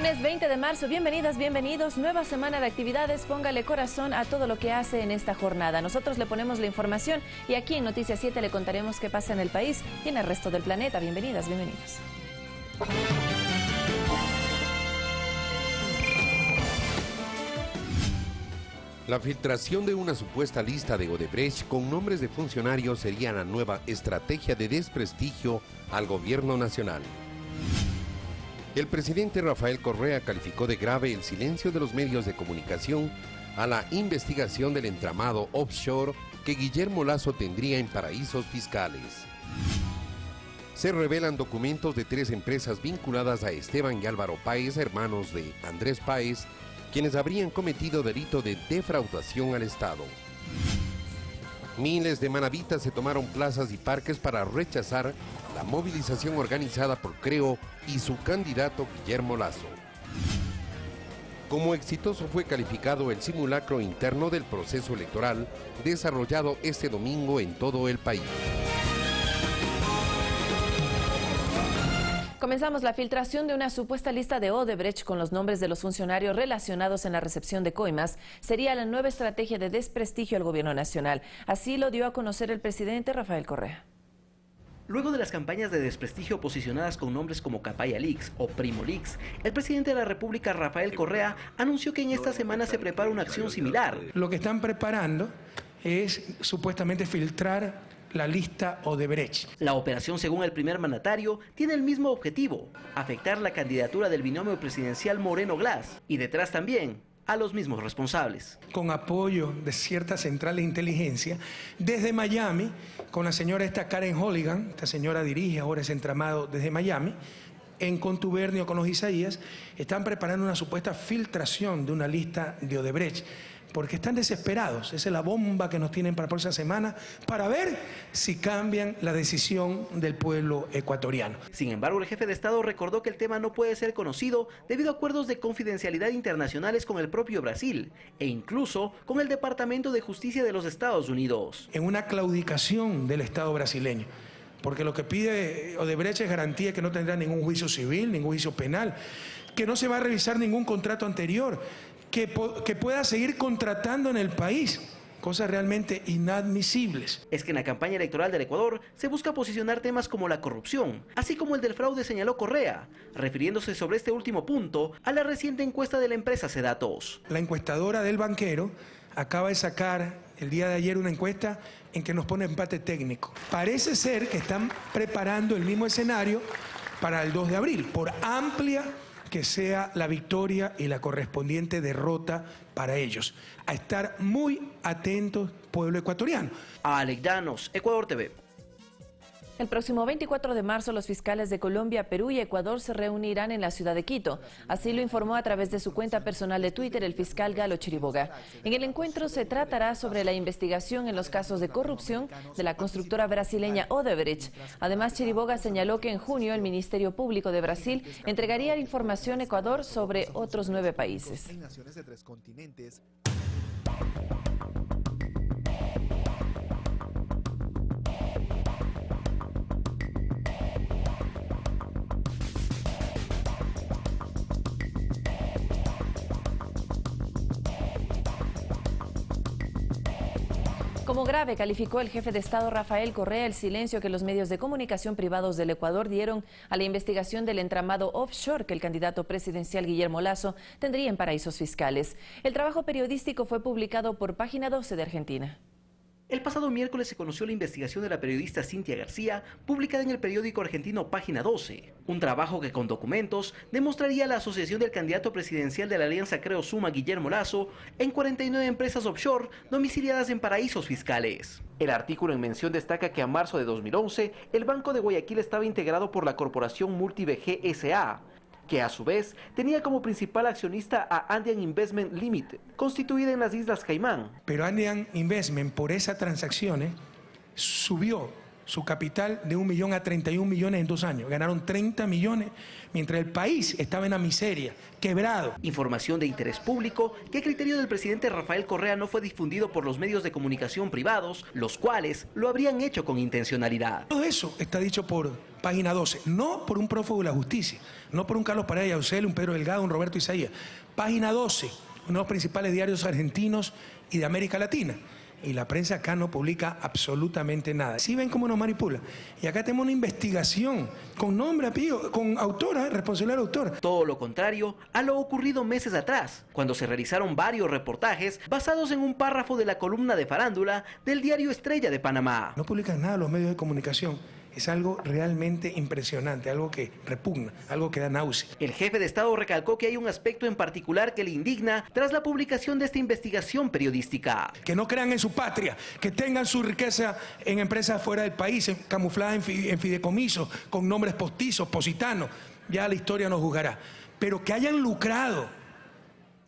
Lunes 20 de marzo, bienvenidas, bienvenidos. Nueva semana de actividades, póngale corazón a todo lo que hace en esta jornada. Nosotros le ponemos la información y aquí en Noticias 7 le contaremos qué pasa en el país y en el resto del planeta. Bienvenidas, bienvenidos. La filtración de una supuesta lista de Odebrecht con nombres de funcionarios sería la nueva estrategia de desprestigio al gobierno nacional. El presidente Rafael Correa calificó de grave el silencio de los medios de comunicación a la investigación del entramado offshore que Guillermo Lasso tendría en paraísos fiscales. Se revelan documentos de 3 empresas vinculadas a Esteban y Álvaro Páez, hermanos de Andrés Páez, quienes habrían cometido delito de defraudación al Estado. Miles de manavitas se tomaron plazas y parques para rechazar la movilización organizada por Creo y su candidato Guillermo Lasso. Como exitoso fue calificado el simulacro interno del proceso electoral desarrollado este domingo en todo el país. Comenzamos. La filtración de una supuesta lista de Odebrecht con los nombres de los funcionarios relacionados en la recepción de coimas sería la nueva estrategia de desprestigio al gobierno nacional. Así lo dio a conocer el presidente Rafael Correa. Luego de las campañas de desprestigio posicionadas con nombres como Capaya Leaks o Primo Leaks, el presidente de la República, Rafael Correa, anunció que en esta semana se prepara una acción similar. Lo que están preparando es supuestamente filtrar la lista Odebrecht. La operación, según el primer mandatario, tiene el mismo objetivo: afectar la candidatura del binomio presidencial Moreno-Glass, y detrás también a los mismos responsables. Con apoyo de ciertas centrales de inteligencia, desde Miami, con la señora Karen Holligan, esta señora dirige ahora ese entramado desde Miami, en contubernio con los Isaías, están preparando una supuesta filtración de una lista de Odebrecht, porque están desesperados. Esa es la bomba que nos tienen para la próxima semana, para ver si cambian la decisión del pueblo ecuatoriano. Sin embargo, el jefe de Estado recordó que el tema no puede ser conocido debido a acuerdos de confidencialidad internacionales con el propio Brasil e incluso con el Departamento de Justicia de los Estados Unidos. En una claudicación del Estado brasileño, porque lo que pide Odebrecht es garantía que no tendrá ningún juicio civil, ningún juicio penal, que no se va a revisar ningún contrato anterior, que pueda seguir contratando en el país, cosas realmente inadmisibles. Es que en la campaña electoral del Ecuador se busca posicionar temas como la corrupción, así como el del fraude, señaló Correa, refiriéndose sobre este último punto a la reciente encuesta de la empresa Cedatos. La encuestadora del banquero acaba de sacar el día de ayer una encuesta en que nos pone empate técnico. Parece ser que están preparando el mismo escenario para el 2 de abril, por amplia que sea la victoria y la correspondiente derrota para ellos. A estar muy atentos, pueblo ecuatoriano. Alex Llanos, Ecuador TV. El próximo 24 de marzo los fiscales de Colombia, Perú y Ecuador se reunirán en la ciudad de Quito. Así lo informó a través de su cuenta personal de Twitter el fiscal Galo Chiriboga. En el encuentro se tratará sobre la investigación en los casos de corrupción de la constructora brasileña Odebrecht. Además, Chiriboga señaló que en junio el Ministerio Público de Brasil entregaría información a Ecuador sobre otros 9 países. Como grave calificó el jefe de Estado Rafael Correa el silencio que los medios de comunicación privados del Ecuador dieron a la investigación del entramado offshore que el candidato presidencial Guillermo Lasso tendría en paraísos fiscales. El trabajo periodístico fue publicado por Página 12 de Argentina. El pasado miércoles se conoció la investigación de la periodista Cintia García, publicada en el periódico argentino Página 12. Un trabajo que con documentos demostraría la asociación del candidato presidencial de la Alianza Creo Suma, Guillermo Lasso, en 49 empresas offshore domiciliadas en paraísos fiscales. El artículo en mención destaca que a marzo de 2011, el Banco de Guayaquil estaba integrado por la corporación MultiBG S.A., que a su vez tenía como principal accionista a Andean Investment Limited, constituida en las Islas Caimán. Pero Andean Investment, por esas transacciones, subió su capital de 1 millón a 31 millones en 2 años. Ganaron 30 millones, mientras el país estaba en la miseria, quebrado. Información de interés público que a criterio del presidente Rafael Correa no fue difundido por los medios de comunicación privados, los cuales lo habrían hecho con intencionalidad. Todo eso está dicho por Página 12, no por un prófugo de la justicia, no por un Carlos Paredes Yaucel, un Pedro Delgado, un Roberto Isaías. Página 12, uno de los principales diarios argentinos y de América Latina. Y la prensa acá no publica absolutamente nada. ¿Sí ven cómo nos manipula? Y acá tenemos una investigación con nombre, apellido, con autora, responsabilidad del autor. Todo lo contrario a lo ocurrido meses atrás, cuando se realizaron varios reportajes basados en un párrafo de la columna de farándula del diario Estrella de Panamá. No publican nada los medios de comunicación. Es algo realmente impresionante, algo que repugna, algo que da náusea. El jefe de Estado recalcó que hay un aspecto en particular que le indigna tras la publicación de esta investigación periodística. Que no crean en su patria, que tengan su riqueza en empresas fuera del país, camufladas en fideicomisos, con nombres postizos, positanos. Ya la historia nos juzgará. Pero que hayan lucrado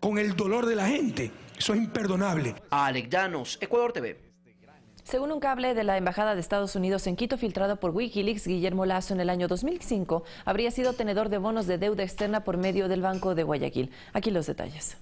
con el dolor de la gente, eso es imperdonable. Alex Llanos, Ecuador TV. Según un cable de la Embajada de Estados Unidos en Quito filtrado por Wikileaks, Guillermo Lasso en el año 2005 habría sido tenedor de bonos de deuda externa por medio del Banco de Guayaquil. Aquí los detalles.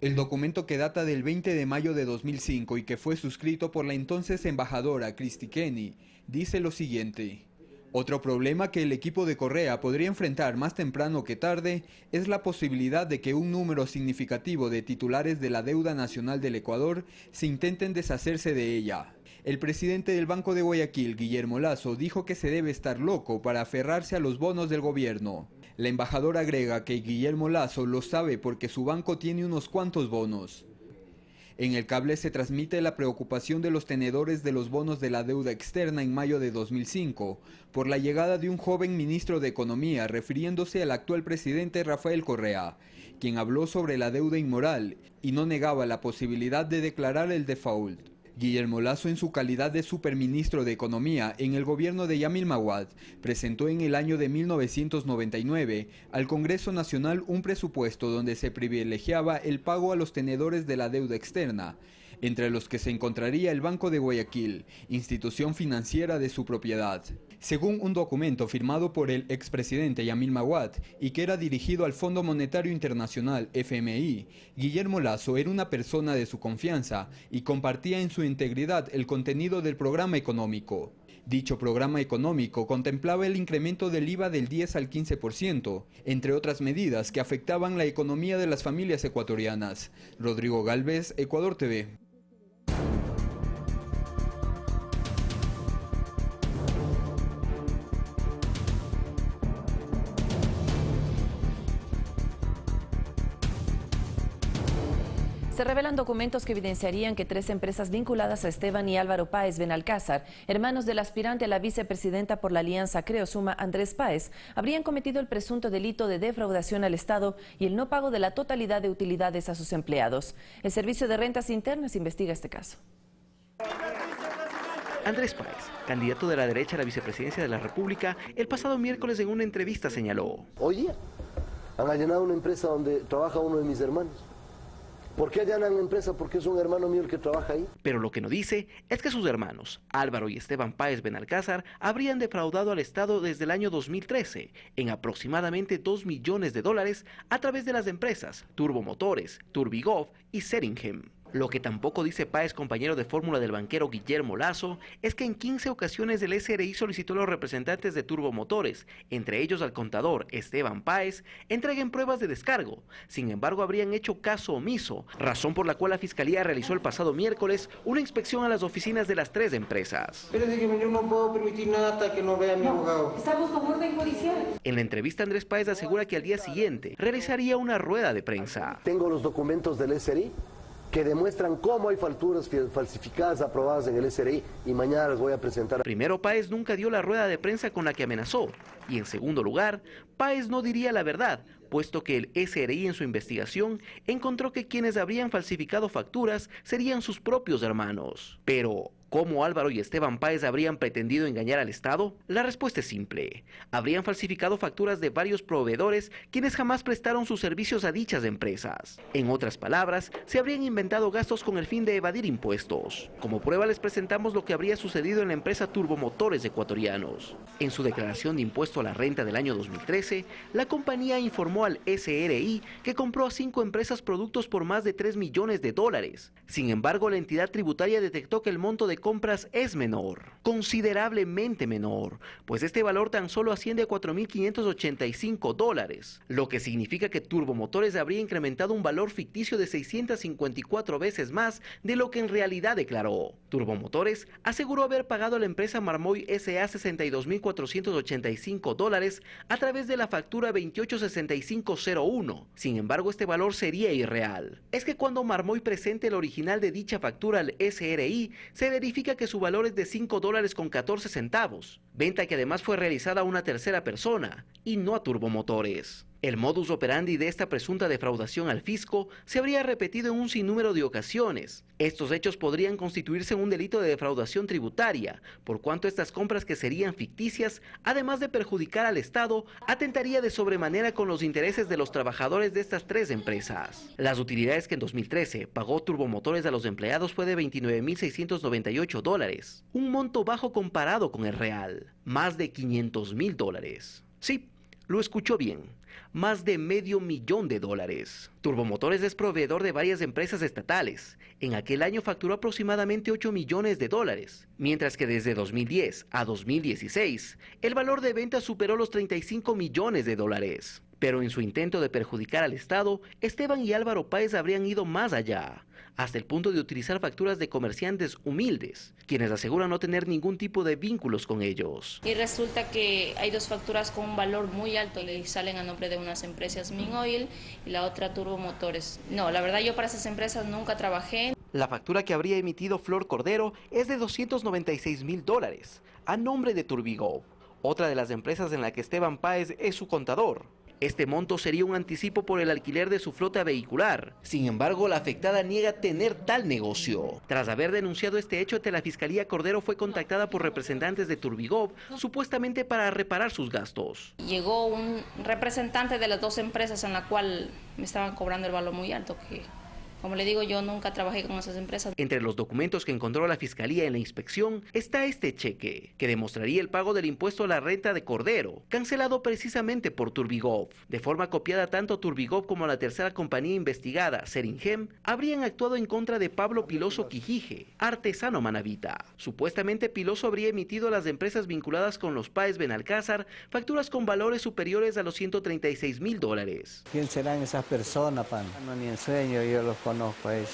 El documento, que data del 20 de mayo de 2005 y que fue suscrito por la entonces embajadora Christy Kenny, dice lo siguiente: otro problema que el equipo de Correa podría enfrentar más temprano que tarde es la posibilidad de que un número significativo de titulares de la deuda nacional del Ecuador se intenten deshacerse de ella. El presidente del Banco de Guayaquil, Guillermo Lasso, dijo que se debe estar loco para aferrarse a los bonos del gobierno. La embajadora agrega que Guillermo Lasso lo sabe porque su banco tiene unos cuantos bonos. En el cable se transmite la preocupación de los tenedores de los bonos de la deuda externa en mayo de 2005 por la llegada de un joven ministro de Economía refiriéndose al actual presidente Rafael Correa, quien habló sobre la deuda inmoral y no negaba la posibilidad de declarar el default. Guillermo Lasso, en su calidad de superministro de Economía en el gobierno de Yamil Maguad, presentó en el año de 1999 al Congreso Nacional un presupuesto donde se privilegiaba el pago a los tenedores de la deuda externa, entre los que se encontraría el Banco de Guayaquil, institución financiera de su propiedad. Según un documento firmado por el expresidente Yamil Maguad y que era dirigido al Fondo Monetario Internacional, FMI, Guillermo Lasso era una persona de su confianza y compartía en su integridad el contenido del programa económico. Dicho programa económico contemplaba el incremento del IVA del 10 al 15%, entre otras medidas que afectaban la economía de las familias ecuatorianas. Rodrigo Galvez, Ecuador TV. Se revelan documentos que evidenciarían que 3 empresas vinculadas a Esteban y Álvaro Páez Benalcázar, hermanos del aspirante a la vicepresidenta por la Alianza Creo Suma, Andrés Páez, habrían cometido el presunto delito de defraudación al Estado y el no pago de la totalidad de utilidades a sus empleados. El Servicio de Rentas Internas investiga este caso. Andrés Páez, candidato de la derecha a la vicepresidencia de la República, el pasado miércoles en una entrevista señaló: hoy día han allanado una empresa donde trabaja uno de mis hermanos. ¿Por qué allanan la empresa? Porque es un hermano mío el que trabaja ahí. Pero lo que no dice es que sus hermanos, Álvaro y Esteban Páez Benalcázar, habrían defraudado al Estado desde el año 2013 en aproximadamente $2 millones a través de las empresas Turbomotores, Turbigov y Seringham. Lo que tampoco dice Páez, compañero de fórmula del banquero Guillermo Lasso, es que en 15 ocasiones el SRI solicitó a los representantes de Turbomotores, entre ellos al contador Esteban Páez, entreguen pruebas de descargo. Sin embargo, habrían hecho caso omiso, razón por la cual la Fiscalía realizó el pasado miércoles una inspección a las oficinas de las 3 empresas. Pero es que yo no puedo permitir nada hasta que no vea a mi abogado. Estamos con orden judicial. En la entrevista, Andrés Páez asegura que al día siguiente realizaría una rueda de prensa. Tengo los documentos del SRI que demuestran cómo hay facturas falsificadas aprobadas en el SRI y mañana las voy a presentar. Primero, Páez nunca dio la rueda de prensa con la que amenazó. Y en segundo lugar, Páez no diría la verdad, puesto que el SRI en su investigación encontró que quienes habrían falsificado facturas serían sus propios hermanos. Pero ¿Cómo Álvaro y Esteban Páez habrían pretendido engañar al Estado? La respuesta es simple. Habrían falsificado facturas de varios proveedores quienes jamás prestaron sus servicios a dichas empresas. En otras palabras, se habrían inventado gastos con el fin de evadir impuestos. Como prueba les presentamos lo que habría sucedido en la empresa Turbomotores Ecuatorianos. En su declaración de impuesto a la renta del año 2013, la compañía informó al SRI que compró a 5 empresas productos por más de $3 millones. Sin embargo, la entidad tributaria detectó que el monto de compras es menor, considerablemente menor, pues este valor tan solo asciende a $4.585, lo que significa que Turbomotores habría incrementado un valor ficticio de 654 veces más de lo que en realidad declaró. Turbomotores aseguró haber pagado a la empresa Marmoy S.A. $62.485 a través de la factura 286501. Sin embargo, este valor sería irreal. Es que cuando Marmoy presente el original de dicha factura al SRI, se verifica que su valor es de $5.14, venta que además fue realizada a una tercera persona y no a Turbomotores. El modus operandi de esta presunta defraudación al fisco se habría repetido en un sinnúmero de ocasiones. Estos hechos podrían constituirse en un delito de defraudación tributaria, por cuanto estas compras, que serían ficticias, además de perjudicar al Estado, atentaría de sobremanera con los intereses de los trabajadores de estas 3 empresas. Las utilidades que en 2013 pagó Turbomotores a los empleados fue de $29.698, un monto bajo comparado con el real, más de $500.000. Sí, lo escuchó bien, más de $500,000. Turbomotores es proveedor de varias empresas estatales. En aquel año facturó aproximadamente $8 millones, mientras que desde 2010 a 2016 el valor de ventas superó los $35 millones. Pero en su intento de perjudicar al Estado, Esteban y Álvaro Páez habrían ido más allá, hasta el punto de utilizar facturas de comerciantes humildes, quienes aseguran no tener ningún tipo de vínculos con ellos. Y resulta que hay 2 facturas con un valor muy alto y salen a nombre de unas empresas Minoil y la otra Turbomotores. No, la verdad yo para esas empresas nunca trabajé. La factura que habría emitido Flor Cordero es de $296,000 a nombre de Turbigov, otra de las empresas en la que Esteban Páez es su contador. Este monto sería un anticipo por el alquiler de su flota vehicular. Sin embargo, la afectada niega tener tal negocio. Tras haber denunciado este hecho ante la Fiscalía, Cordero fue contactada por representantes de Turbigov, supuestamente para reparar sus gastos. Llegó un representante de las 2 empresas en la cual me estaban cobrando el valor muy alto, que, como le digo, yo nunca trabajé con esas empresas. Entre los documentos que encontró la Fiscalía en la inspección está este cheque, que demostraría el pago del impuesto a la renta de Cordero, cancelado precisamente por Turbigov. De forma copiada, tanto Turbigov como la tercera compañía investigada, Seringem, habrían actuado en contra de Pablo Piloso Quijije, artesano manabita. Supuestamente Piloso habría emitido a las empresas vinculadas con los Páez Benalcázar facturas con valores superiores a los $136,000. ¿Quién serán esas personas, pan? No, ni en sueño yo los conozco a ellos.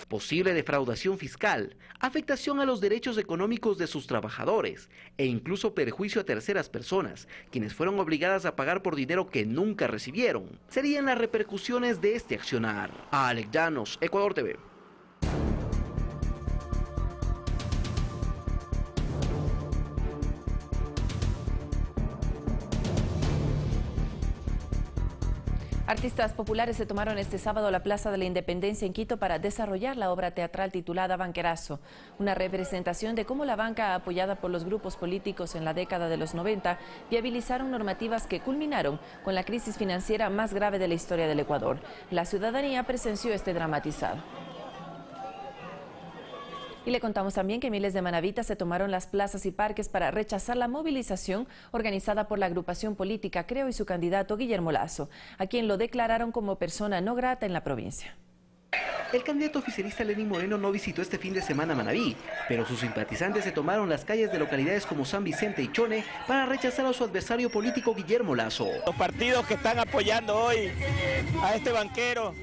Posible defraudación fiscal, afectación a los derechos económicos de sus trabajadores e incluso perjuicio a terceras personas, quienes fueron obligadas a pagar por dinero que nunca recibieron. Serían las repercusiones de este accionar. Alex Llanos, Ecuador TV. Artistas populares se tomaron este sábado la Plaza de la Independencia en Quito para desarrollar la obra teatral titulada Banquerazo, una representación de cómo la banca, apoyada por los grupos políticos en la década de los 90, viabilizaron normativas que culminaron con la crisis financiera más grave de la historia del Ecuador. La ciudadanía presenció este dramatizado. Y le contamos también que miles de manabitas se tomaron las plazas y parques para rechazar la movilización organizada por la agrupación política Creo y su candidato Guillermo Lasso, a quien lo declararon como persona no grata en la provincia. El candidato oficialista Lenín Moreno no visitó este fin de semana Manabí, pero sus simpatizantes se tomaron las calles de localidades como San Vicente y Chone para rechazar a su adversario político Guillermo Lasso. Los partidos que están apoyando hoy a este banquero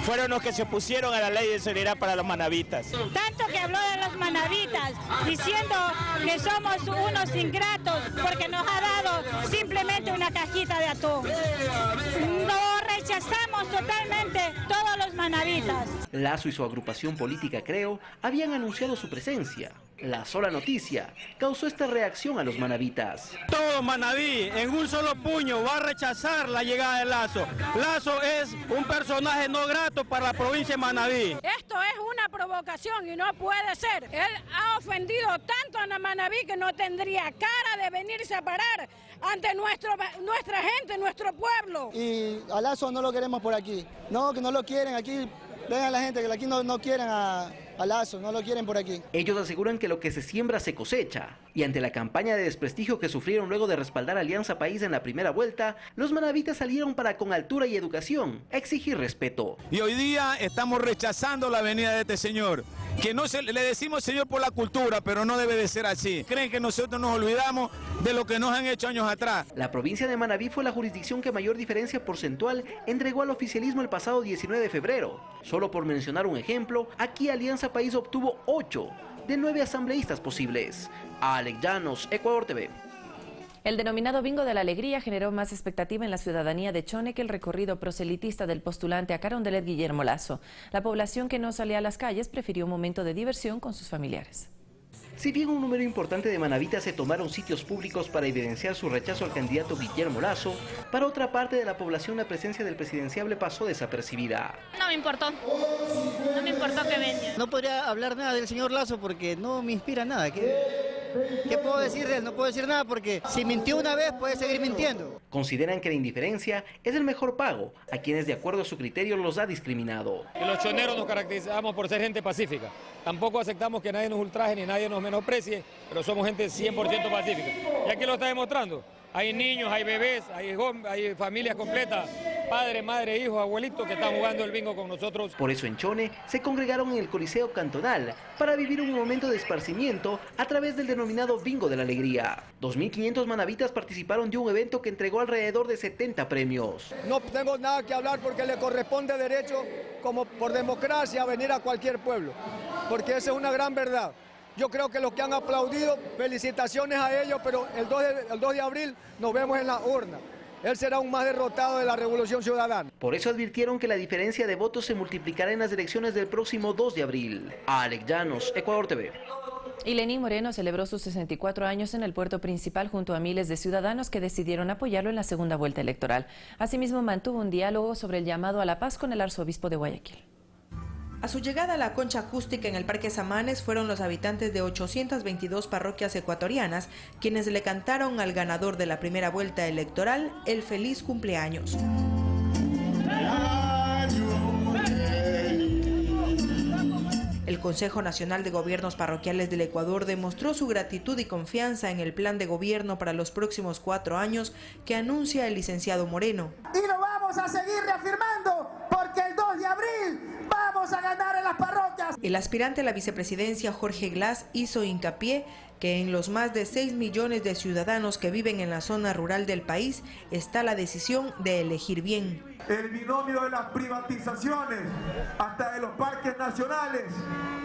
fueron los que se opusieron a la ley de seguridad para los manabitas. Tanto que habló de los manabitas, diciendo que somos unos ingratos porque nos ha dado simplemente una cajita de atún. Lo rechazamos totalmente todos los manabitas. Lasso y su agrupación política Creo habían anunciado su presencia, La sola noticia causó esta reacción a los manavitas. Todo Manaví en un solo puño va a rechazar la llegada de Lazo. Lazo es un personaje no grato para la provincia de Manaví. Esto es una provocación y no puede ser. Él ha ofendido tanto a Manaví que no tendría cara de venirse a parar ante nuestra gente, nuestro pueblo. Y a Lazo no lo queremos por aquí. No, que no lo quieren aquí. Vean la gente que aquí no quieren a Lazo, no lo quieren por aquí. Ellos aseguran que lo que se siembra se cosecha. Y ante la campaña de desprestigio que sufrieron luego de respaldar a Alianza País en la primera vuelta, los manavitas salieron para, con altura y educación, exigir respeto. Y hoy día estamos rechazando la venida de este señor. Que no le decimos señor por la cultura, pero no debe de ser así. Creen que nosotros nos olvidamos de lo que nos han hecho años atrás. La provincia de Manaví fue la jurisdicción que mayor diferencia porcentual entregó al oficialismo el pasado 19 de febrero. Solo por mencionar un ejemplo, aquí Alianza País obtuvo 8 de 9 asambleístas posibles. Alex Llanos, Ecuador TV. El denominado Bingo de la Alegría generó más expectativa en la ciudadanía de Chone que el recorrido proselitista del postulante a Carondelet Guillermo Lazo. La población que no salía a las calles prefirió un momento de diversión con sus familiares. Si bien un número importante de manavitas se tomaron sitios públicos para evidenciar su rechazo al candidato Guillermo Lazo, para otra parte de la población la presencia del presidenciable pasó desapercibida. No me importó que venga. No podría hablar nada del señor Lazo porque no me inspira nada. ¿Qué puedo decir de él? No puedo decir nada porque si mintió una vez puede seguir mintiendo. Consideran que la indiferencia es el mejor pago a quienes de acuerdo a su criterio los ha discriminado. Y los choneros nos caracterizamos por ser gente pacífica. Tampoco aceptamos que nadie nos ultraje ni nadie nos menosprecie, pero somos gente 100% pacífica. Y aquí lo está demostrando. Hay niños, hay bebés, hay familias completas, padre, madre, hijos, abuelitos que están jugando el bingo con nosotros. Por eso en Chone se congregaron en el Coliseo Cantonal para vivir un momento de esparcimiento a través del denominado Bingo de la Alegría. 2.500 manavitas participaron de un evento que entregó alrededor de 70 premios. No tengo nada que hablar porque le corresponde derecho, como por democracia, venir a cualquier pueblo, porque esa es una gran verdad. Yo creo que los que han aplaudido, felicitaciones a ellos, pero el 2 de abril nos vemos en la urna. Él será un más derrotado de la Revolución Ciudadana. Por eso advirtieron que la diferencia de votos se multiplicará en las elecciones del próximo 2 de abril. Alex Llanos, Ecuador TV. Y Lenín Moreno celebró sus 64 años en el puerto principal junto a miles de ciudadanos que decidieron apoyarlo en la segunda vuelta electoral. Asimismo, mantuvo un diálogo sobre el llamado a la paz con el arzobispo de Guayaquil. A su llegada a la concha acústica en el Parque Samanes fueron los habitantes de 822 parroquias ecuatorianas quienes le cantaron al ganador de la primera vuelta electoral el feliz cumpleaños. El Consejo Nacional de Gobiernos Parroquiales del Ecuador demostró su gratitud y confianza en el plan de gobierno para los próximos 4 años que anuncia el licenciado Moreno. Y lo vamos a seguir reafirmando porque el 2 de abril vamos a ganar en las parroquias. El aspirante a la vicepresidencia, Jorge Glass, hizo hincapié que en los más de 6 millones de ciudadanos que viven en la zona rural del país está la decisión de elegir bien. El binomio de las privatizaciones, hasta de los parques nacionales,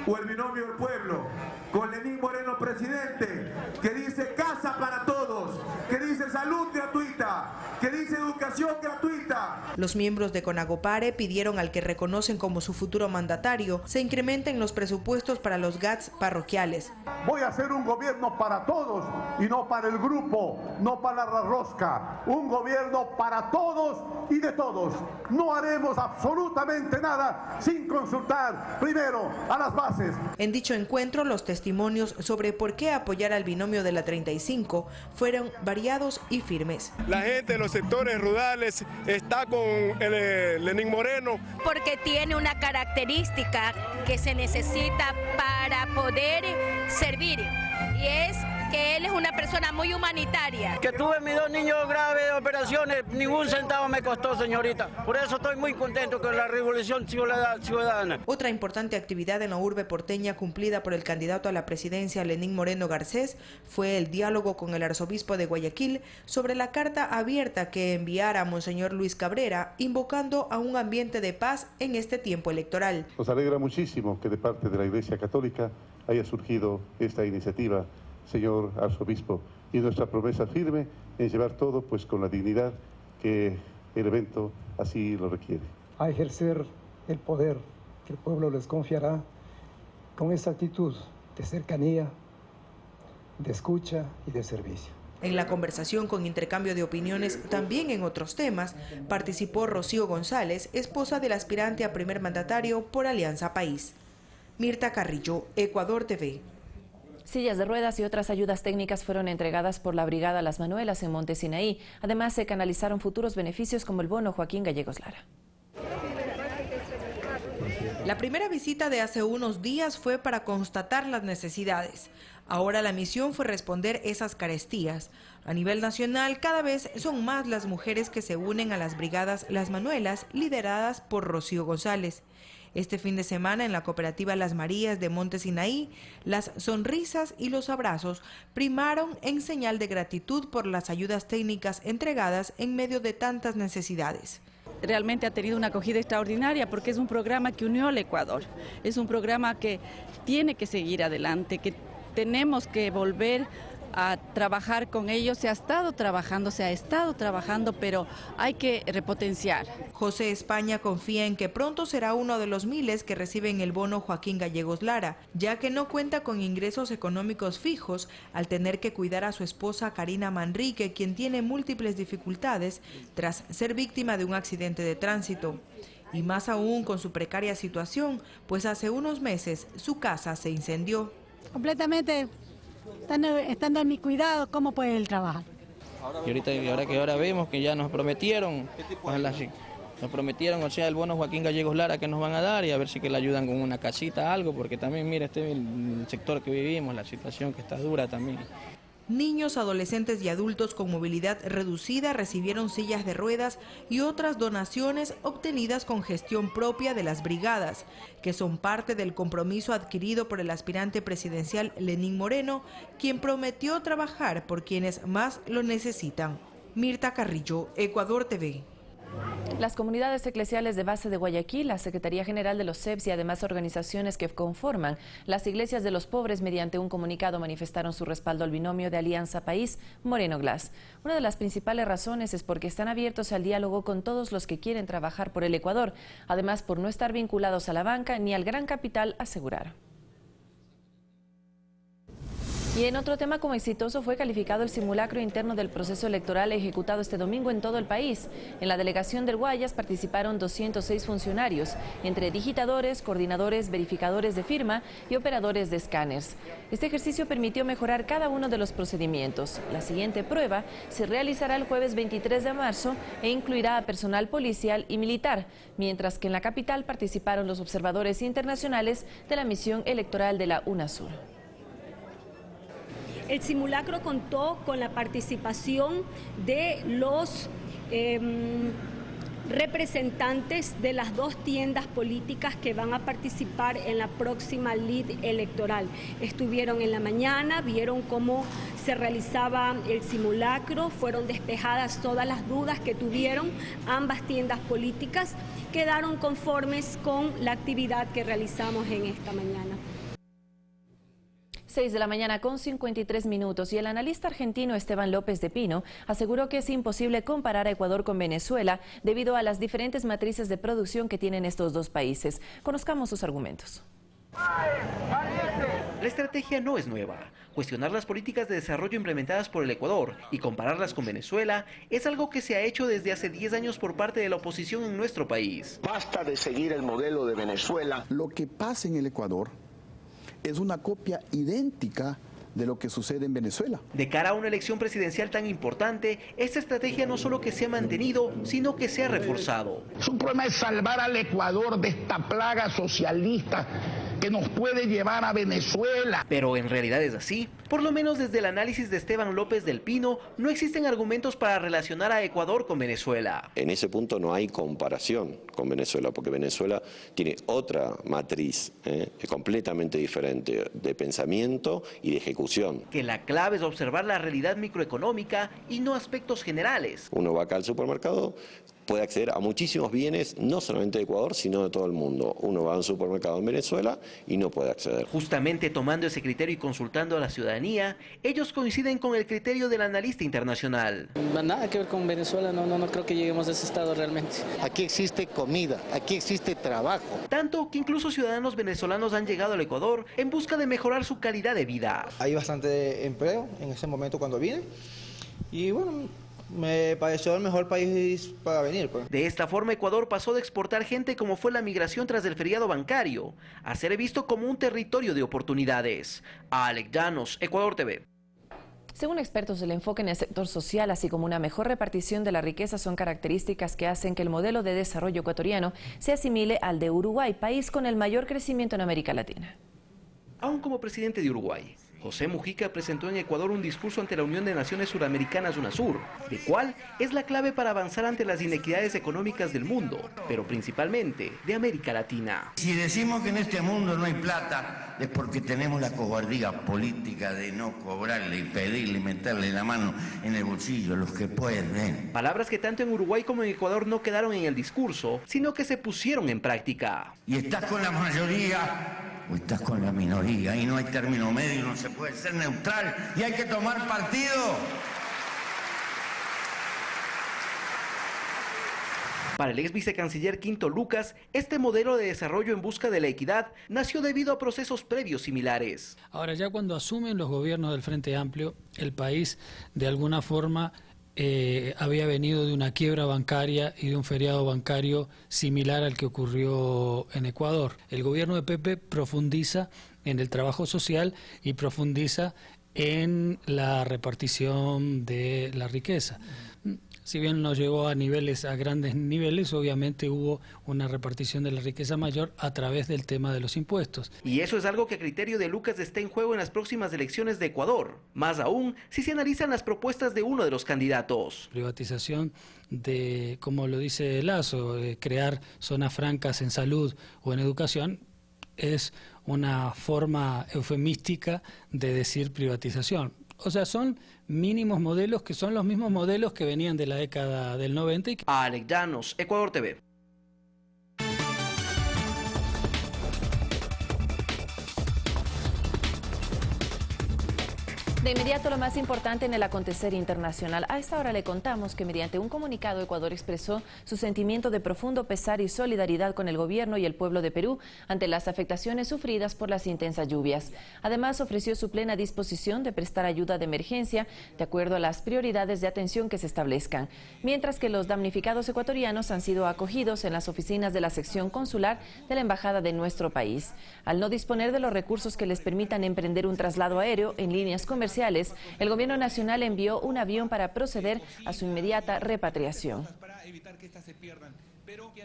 o el binomio del pueblo, con Lenín Moreno presidente, que dice casa para todos, que dice salud gratuita, que dice educación gratuita. Los miembros de Conagopare pidieron al que reconocen como su futuro mandatario se incrementen los presupuestos para los GATS parroquiales. Voy a hacer un gobierno para todos y no para el grupo, no para la rosca, un gobierno para todos y de todos. No haremos absolutamente nada sin consultar primero a las bases. En dicho encuentro, los testimonios sobre por qué apoyar al binomio de la 35 fueron variados y firmes. La gente de los sectores rurales está con el Lenín Moreno. Porque tiene una característica que se necesita para poder servir y es que él es una persona muy humanitaria. Que tuve mis 2 niños graves de operaciones, ningún centavo me costó, señorita. Por eso estoy muy contento con la Revolución Ciudadana. Otra importante actividad en la urbe porteña cumplida por el candidato a la presidencia Lenín Moreno Garcés fue el diálogo con el arzobispo de Guayaquil sobre la carta abierta que enviara a Monseñor Luis Cabrera invocando a un ambiente de paz en este tiempo electoral. Nos alegra muchísimo que de parte de la Iglesia Católica haya surgido esta iniciativa, señor arzobispo, y nuestra promesa firme en llevar todo pues con la dignidad que el evento así lo requiere. A ejercer el poder que el pueblo les confiará con esa actitud de cercanía, de escucha y de servicio. En la conversación con intercambio de opiniones, también en otros temas, participó Rocío González, esposa del aspirante a primer mandatario por Alianza País. Mirta Carrillo, Ecuador TV. Sillas de ruedas y otras ayudas técnicas fueron entregadas por la Brigada Las Manuelas en Monte Sinaí. Además, se canalizaron futuros beneficios como el bono Joaquín Gallegos Lara. La primera visita de hace unos días fue para constatar las necesidades. Ahora la misión fue responder esas carestías. A nivel nacional, cada vez son más las mujeres que se unen a las brigadas Las Manuelas, lideradas por Rocío González. Este fin de semana, en la cooperativa Las Marías de Monte Sinaí, las sonrisas y los abrazos primaron en señal de gratitud por las ayudas técnicas entregadas en medio de tantas necesidades. Realmente ha tenido una acogida extraordinaria porque es un programa que unió al Ecuador. Es un programa que tiene que seguir adelante, que tenemos que volver a trabajar con ellos. Se ha estado trabajando, pero hay que repotenciar. José España confía en que pronto será uno de los miles que reciben el bono Joaquín Gallegos Lara, ya que no cuenta con ingresos económicos fijos al tener que cuidar a su esposa Karina Manrique, quien tiene múltiples dificultades tras ser víctima de un accidente de tránsito. Y más aún con su precaria situación, pues hace unos meses su casa se incendió. Completamente estando en mi cuidado, ¿cómo puede él trabajar? Y ahora vemos que ya nos prometieron, o sea, el bono Joaquín Gallegos Lara que nos van a dar, y a ver si que le ayudan con una casita, algo, porque también, mira, el sector que vivimos, la situación que está dura también. Niños, adolescentes y adultos con movilidad reducida recibieron sillas de ruedas y otras donaciones obtenidas con gestión propia de las brigadas, que son parte del compromiso adquirido por el aspirante presidencial Lenín Moreno, quien prometió trabajar por quienes más lo necesitan. Mirta Carrillo, Ecuador TV. Las comunidades eclesiales de base de Guayaquil, la Secretaría General de los CEPS y además organizaciones que conforman las iglesias de los pobres, mediante un comunicado manifestaron su respaldo al binomio de Alianza País Moreno Glass. Una de las principales razones es porque están abiertos al diálogo con todos los que quieren trabajar por el Ecuador, además por no estar vinculados a la banca ni al gran capital, aseguraron. Y en otro tema, como exitoso fue calificado el simulacro interno del proceso electoral ejecutado este domingo en todo el país. En la delegación del Guayas participaron 206 funcionarios, entre digitadores, coordinadores, verificadores de firma y operadores de escáneres. Este ejercicio permitió mejorar cada uno de los procedimientos. La siguiente prueba se realizará el jueves 23 de marzo e incluirá a personal policial y militar, mientras que en la capital participaron los observadores internacionales de la misión electoral de la UNASUR. El simulacro contó con la participación de los representantes de las dos tiendas políticas que van a participar en la próxima lid electoral. Estuvieron en la mañana, vieron cómo se realizaba el simulacro, fueron despejadas todas las dudas que tuvieron ambas tiendas políticas, quedaron conformes con la actividad que realizamos en esta mañana. 6 de la mañana con 53 minutos y el analista argentino Esteban López de Pino aseguró que es imposible comparar a Ecuador con Venezuela debido a las diferentes matrices de producción que tienen estos dos países. Conozcamos sus argumentos. La estrategia no es nueva. Cuestionar las políticas de desarrollo implementadas por el Ecuador y compararlas con Venezuela es algo que se ha hecho desde hace 10 años por parte de la oposición en nuestro país. Basta de seguir el modelo de Venezuela. Lo que pasa en el Ecuador es una copia idéntica de lo que sucede en Venezuela. De cara a una elección presidencial tan importante, esta estrategia no solo que se ha mantenido, sino que se ha reforzado. Su problema es salvar al Ecuador de esta plaga socialista que nos puede llevar a Venezuela. Pero en realidad es así. Por lo menos desde el análisis de Esteban López del Pino, no existen argumentos para relacionar a Ecuador con Venezuela. En ese punto no hay comparación con Venezuela, porque Venezuela tiene otra matriz completamente diferente de pensamiento y de ejecución. Que la clave es observar la realidad microeconómica y no aspectos generales. Uno va acá al supermercado, puede acceder a muchísimos bienes, no solamente de Ecuador, sino de todo el mundo. Uno va a un supermercado en Venezuela y no puede acceder. Justamente tomando ese criterio y consultando a la ciudadanía, ellos coinciden con el criterio del analista internacional. Nada que ver con Venezuela, no creo que lleguemos a ese estado realmente. Aquí existe comida, aquí existe trabajo. Tanto que incluso ciudadanos venezolanos han llegado al Ecuador en busca de mejorar su calidad de vida. Hay bastante empleo en ese momento cuando vine y bueno, me pareció el mejor país para venir, pues. De esta forma, Ecuador pasó de exportar gente como fue la migración tras el feriado bancario a ser visto como un territorio de oportunidades. Alex Llanos, Ecuador TV. Según expertos, el enfoque en el sector social, así como una mejor repartición de la riqueza, son características que hacen que el modelo de desarrollo ecuatoriano se asimile al de Uruguay, país con el mayor crecimiento en América Latina. Aún como presidente de Uruguay, José Mujica presentó en Ecuador un discurso ante la Unión de Naciones Suramericanas UNASUR, de cuál es la clave para avanzar ante las inequidades económicas del mundo, pero principalmente de América Latina. Si decimos que en este mundo no hay plata, es porque tenemos la cobardía política de no cobrarle y pedirle y meterle la mano en el bolsillo a los que pueden. Palabras que tanto en Uruguay como en Ecuador no quedaron en el discurso, sino que se pusieron en práctica. Y estás con la mayoría o estás con la minoría, y no hay término medio, no se puede ser neutral y hay que tomar partido. Para el ex vicecanciller Quinto Lucas, este modelo de desarrollo en busca de la equidad nació debido a procesos previos similares. Ahora, ya cuando asumen los gobiernos del Frente Amplio, el país de alguna forma había venido de una quiebra bancaria y de un feriado bancario similar al que ocurrió en Ecuador. El gobierno de Pepe profundiza en el trabajo social y profundiza en la repartición de la riqueza. Si bien no llegó a grandes niveles, obviamente hubo una repartición de la riqueza mayor a través del tema de los impuestos. Y eso es algo que a criterio de Lucas está en juego en las próximas elecciones de Ecuador. Más aún, si se analizan las propuestas de uno de los candidatos. Privatización de, como lo dice Lasso, crear zonas francas en salud o en educación, es una forma eufemística de decir privatización. O sea, son mínimos modelos que son los mismos modelos que venían de la década del 90. Alex Llanos, Ecuador TV. De inmediato, lo más importante en el acontecer internacional. A esta hora le contamos que mediante un comunicado Ecuador expresó su sentimiento de profundo pesar y solidaridad con el gobierno y el pueblo de Perú ante las afectaciones sufridas por las intensas lluvias. Además, ofreció su plena disposición de prestar ayuda de emergencia de acuerdo a las prioridades de atención que se establezcan, mientras que los damnificados ecuatorianos han sido acogidos en las oficinas de la sección consular de la embajada de nuestro país. Al no disponer de los recursos que les permitan emprender un traslado aéreo en líneas comerciales, el gobierno nacional envió un avión para proceder a su inmediata repatriación.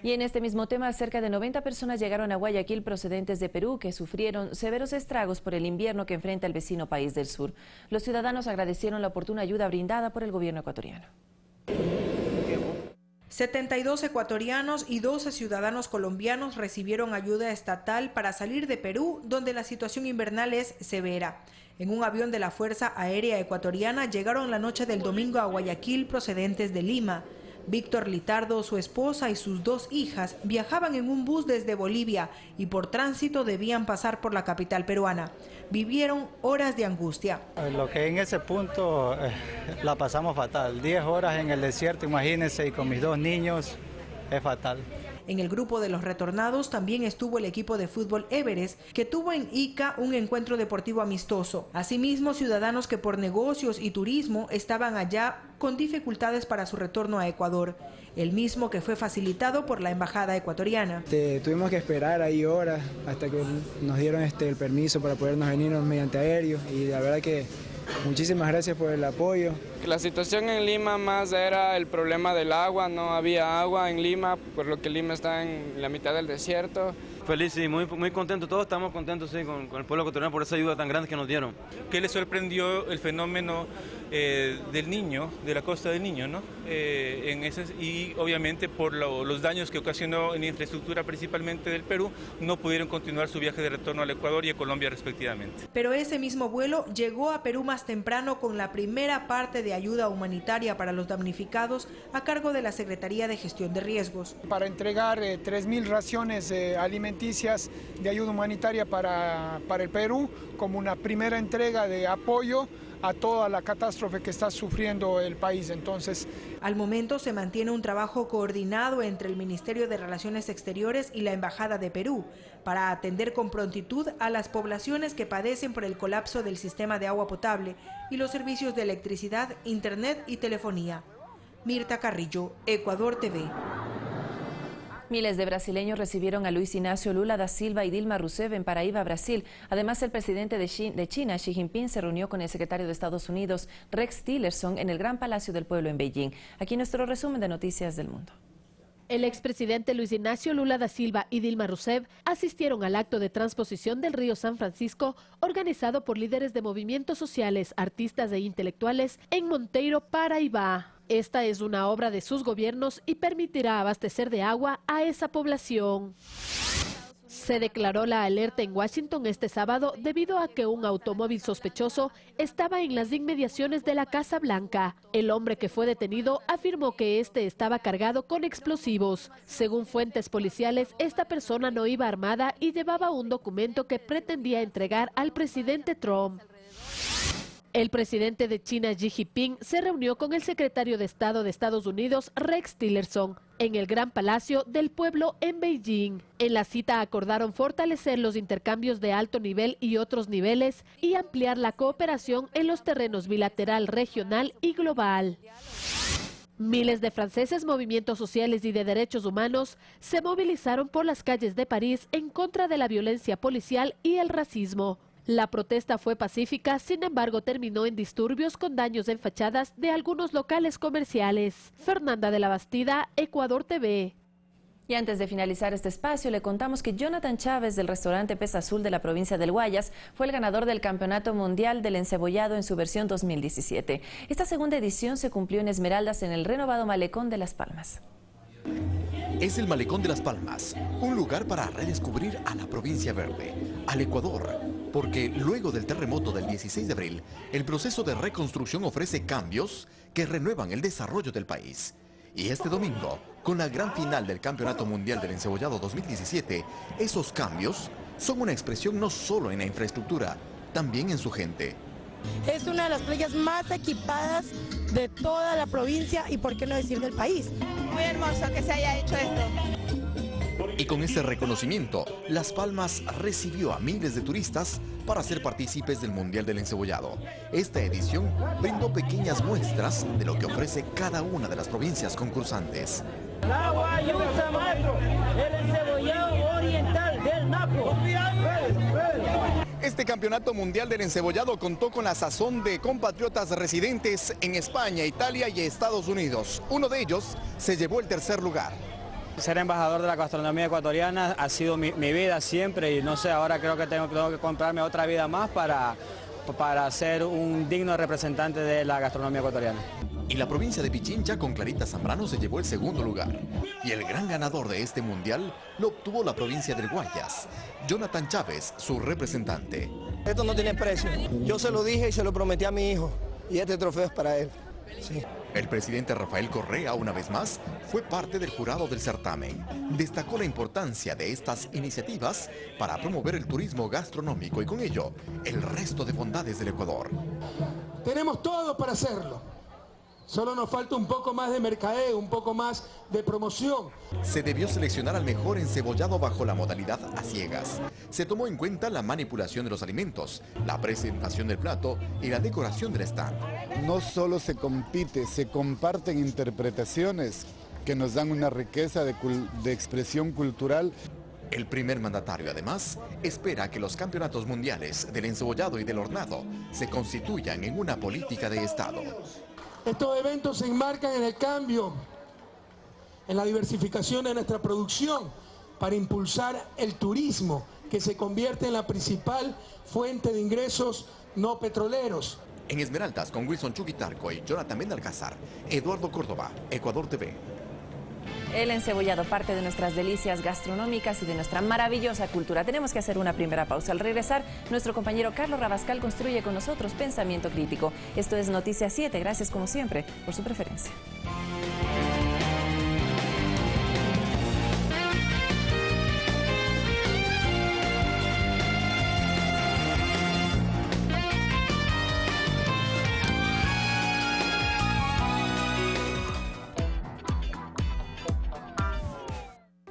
Y en este mismo tema, cerca de 90 personas llegaron a Guayaquil procedentes de Perú que sufrieron severos estragos por el invierno que enfrenta el vecino país del sur. Los ciudadanos agradecieron la oportuna ayuda brindada por el gobierno ecuatoriano. 72 ecuatorianos y 12 ciudadanos colombianos recibieron ayuda estatal para salir de Perú, donde la situación invernal es severa. En un avión de la Fuerza Aérea Ecuatoriana llegaron la noche del domingo a Guayaquil procedentes de Lima. Víctor Litardo, su esposa y sus 2 hijas viajaban en un bus desde Bolivia y por tránsito debían pasar por la capital peruana. Vivieron horas de angustia. Lo que en ese punto la pasamos fatal. 10 horas en el desierto, imagínense, y con mis 2 niños es fatal. En el grupo de los retornados también estuvo el equipo de fútbol Everest, que tuvo en Ica un encuentro deportivo amistoso. Asimismo, ciudadanos que por negocios y turismo estaban allá con dificultades para su retorno a Ecuador, el mismo que fue facilitado por la embajada ecuatoriana. Tuvimos que esperar ahí horas hasta que nos dieron el permiso para podernos venirnos mediante aéreo, y la verdad que muchísimas gracias por el apoyo. La situación en Lima más era el problema del agua, no había agua en Lima, por lo que Lima está en la mitad del desierto. Feliz y muy contento, todos estamos contentos sí, con el pueblo ecuatoriano por esa ayuda tan grande que nos dieron. ¿Qué les sorprendió el fenómeno del Niño, de la costa del Niño, ¿no? Y obviamente por los daños que ocasionó en la infraestructura principalmente del Perú, no pudieron continuar su viaje de retorno al Ecuador y a Colombia respectivamente. Pero ese mismo vuelo llegó a Perú más temprano con la primera parte de ayuda humanitaria para los damnificados a cargo de la Secretaría de Gestión de Riesgos. Para entregar 3.000 raciones alimenticias de ayuda humanitaria para el Perú, como una primera entrega de apoyo a toda la catástrofe que está sufriendo el país. Entonces, al momento se mantiene un trabajo coordinado entre el Ministerio de Relaciones Exteriores y la Embajada de Perú para atender con prontitud a las poblaciones que padecen por el colapso del sistema de agua potable y los servicios de electricidad, internet y telefonía. Mirta Carrillo, Ecuador TV. Miles de brasileños recibieron a Luis Inácio Lula da Silva y Dilma Rousseff en Paraíba, Brasil. Además, el presidente de China, Xi Jinping, se reunió con el secretario de Estados Unidos, Rex Tillerson, en el Gran Palacio del Pueblo en Beijing. Aquí nuestro resumen de Noticias del Mundo. El expresidente Luis Inácio Lula da Silva y Dilma Rousseff asistieron al acto de transposición del río San Francisco, organizado por líderes de movimientos sociales, artistas e intelectuales en Monteiro, Paraíba. Esta es una obra de sus gobiernos y permitirá abastecer de agua a esa población. Se declaró la alerta en Washington este sábado debido a que un automóvil sospechoso estaba en las inmediaciones de la Casa Blanca. El hombre que fue detenido afirmó que este estaba cargado con explosivos. Según fuentes policiales, esta persona no iba armada y llevaba un documento que pretendía entregar al presidente Trump. El presidente de China, Xi Jinping, se reunió con el secretario de Estado de Estados Unidos, Rex Tillerson, en el Gran Palacio del Pueblo en Beijing. En la cita acordaron fortalecer los intercambios de alto nivel y otros niveles y ampliar la cooperación en los terrenos bilateral, regional y global. Miles de franceses, movimientos sociales y de derechos humanos se movilizaron por las calles de París en contra de la violencia policial y el racismo. La protesta fue pacífica, sin embargo terminó en disturbios con daños en fachadas de algunos locales comerciales. Fernanda de la Bastida, Ecuador TV. Y antes de finalizar este espacio, le contamos que Jonathan Chávez, del restaurante Pez Azul de la provincia del Guayas, fue el ganador del Campeonato Mundial del Encebollado en su versión 2017. Esta segunda edición se cumplió en Esmeraldas, en el renovado Malecón de Las Palmas. Es el Malecón de Las Palmas, un lugar para redescubrir a la provincia verde, al Ecuador, porque luego del terremoto del 16 de abril, el proceso de reconstrucción ofrece cambios que renuevan el desarrollo del país. Y este domingo, con la gran final del Campeonato Mundial del Encebollado 2017, esos cambios son una expresión no solo en la infraestructura, también en su gente. Es una de las playas más equipadas de toda la provincia y por qué no decir del país. Muy hermoso que se haya hecho esto. Y con ese reconocimiento, Las Palmas recibió a miles de turistas para ser partícipes del Mundial del Encebollado. Esta edición brindó pequeñas muestras de lo que ofrece cada una de las provincias concursantes. La guayusa, maestro, el encebollado oriental del Napo. Este Campeonato Mundial del Encebollado contó con la sazón de compatriotas residentes en España, Italia y Estados Unidos. Uno de ellos se llevó el tercer lugar. Ser embajador de la gastronomía ecuatoriana ha sido mi vida siempre y no sé, ahora creo que tengo que comprarme otra vida más para ser un digno representante de la gastronomía ecuatoriana. Y la provincia de Pichincha con Clarita Zambrano se llevó el segundo lugar. Y el gran ganador de este mundial lo obtuvo la provincia del Guayas, Jonathan Chávez, su representante. Esto no tiene precio. Yo se lo dije y se lo prometí a mi hijo. Y este trofeo es para él. Sí. El presidente Rafael Correa, una vez más, fue parte del jurado del certamen. Destacó la importancia de estas iniciativas para promover el turismo gastronómico y con ello el resto de bondades del Ecuador. Tenemos todo para hacerlo. Solo nos falta un poco más de mercadeo, un poco más de promoción. Se debió seleccionar al mejor encebollado bajo la modalidad a ciegas. Se tomó en cuenta la manipulación de los alimentos, la presentación del plato y la decoración del stand. No solo se compite, se comparten interpretaciones que nos dan una riqueza de expresión cultural. El primer mandatario, además, espera que los campeonatos mundiales del encebollado y del hornado se constituyan en una política de Estado. Estos eventos se enmarcan en el cambio, en la diversificación de nuestra producción para impulsar el turismo, que se convierte en la principal fuente de ingresos no petroleros. En Esmeraldas con Wilson Chuquitarco y Jonathan Benalcázar. Eduardo Córdoba, Ecuador TV. El encebollado, parte de nuestras delicias gastronómicas y de nuestra maravillosa cultura. Tenemos que hacer una primera pausa. Al regresar, nuestro compañero Carlos Rabascal construye con nosotros Pensamiento Crítico. Esto es Noticias 7. Gracias como siempre por su preferencia.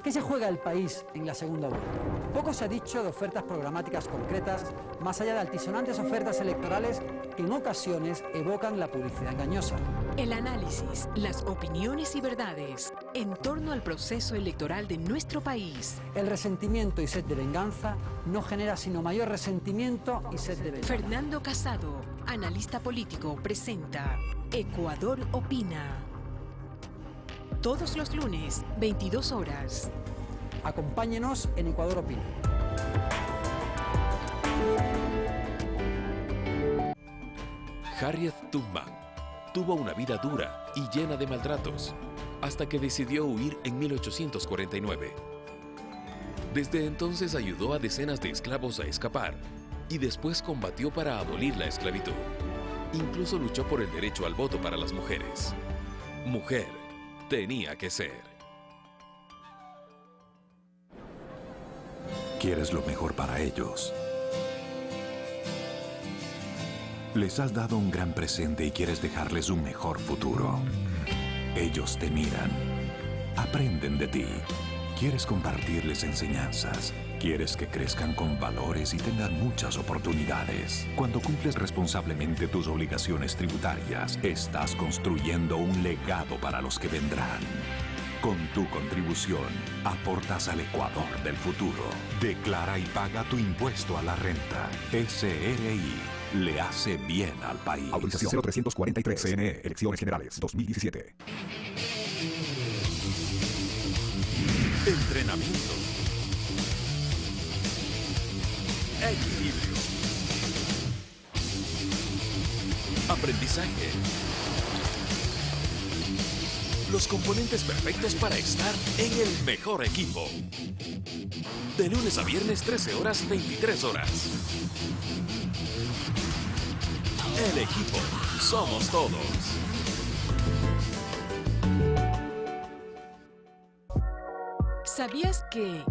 ¿Qué se juega el país en la segunda vuelta? Poco se ha dicho de ofertas programáticas concretas, más allá de altisonantes ofertas electorales que en ocasiones evocan la publicidad engañosa. El análisis, las opiniones y verdades en torno al proceso electoral de nuestro país. El resentimiento y sed de venganza no genera sino mayor resentimiento y sed de venganza. Fernando Casado, analista político, presenta Ecuador Opina. Todos los lunes, 22 horas. Acompáñenos en Ecuador Opina. Harriet Tubman tuvo una vida dura y llena de maltratos, hasta que decidió huir en 1849. Desde entonces ayudó a decenas de esclavos a escapar y después combatió para abolir la esclavitud. Incluso luchó por el derecho al voto para las mujeres. Mujer tenía que ser. Quieres lo mejor para ellos. Les has dado un gran presente y quieres dejarles un mejor futuro. Ellos te miran, aprenden de ti. Quieres compartirles enseñanzas. Quieres que crezcan con valores y tengan muchas oportunidades. Cuando cumples responsablemente tus obligaciones tributarias, estás construyendo un legado para los que vendrán. Con tu contribución, aportas al Ecuador del futuro. Declara y paga tu impuesto a la renta. SRI le hace bien al país. Autorización 0343, CNE, Elecciones Generales 2017. Entrenamiento. Equilibrio. Aprendizaje. Los componentes perfectos para estar en el mejor equipo. De lunes a viernes, 13 horas, 23 horas. El equipo somos todos. ¿Sabías que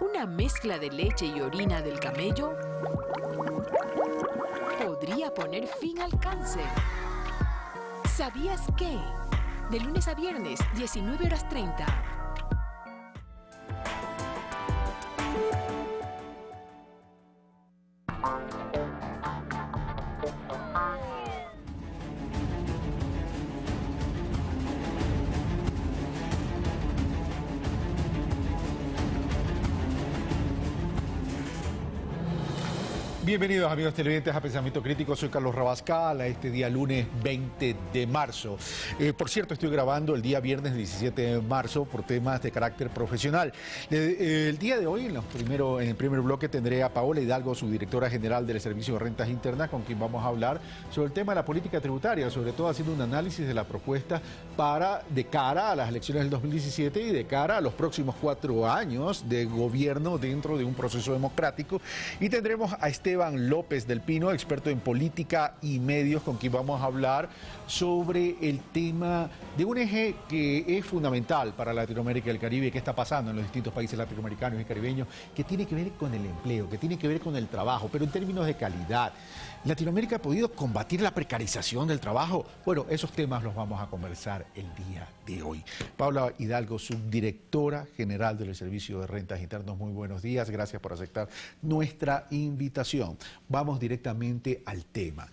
una mezcla de leche y orina del camello podría poner fin al cáncer? ¿Sabías que? De lunes a viernes, 19 horas 30. Bienvenidos amigos televidentes a Pensamiento Crítico, soy Carlos Rabascal, a este día lunes 20 de marzo. Por cierto, estoy grabando el día viernes 17 de marzo por temas de carácter profesional. El día de hoy, en el primer bloque, tendré a Paola Hidalgo, subdirectora general del Servicio de Rentas Internas, con quien vamos a hablar sobre el tema de la política tributaria, sobre todo haciendo un análisis de la propuesta de cara a las elecciones del 2017 y de cara a los próximos 4 años de gobierno dentro de un proceso democrático. Y tendremos a Esteban López del Pino, experto en política y medios, con quien vamos a hablar sobre el tema de un eje que es fundamental para Latinoamérica y el Caribe, que está pasando en los distintos países latinoamericanos y caribeños, que tiene que ver con el empleo, que tiene que ver con el trabajo, pero en términos de calidad. ¿Latinoamérica ha podido combatir la precarización del trabajo? Bueno, esos temas los vamos a conversar el día de hoy. Paola Hidalgo, subdirectora general del Servicio de Rentas Internas, muy buenos días, gracias por aceptar nuestra invitación. Vamos directamente al tema.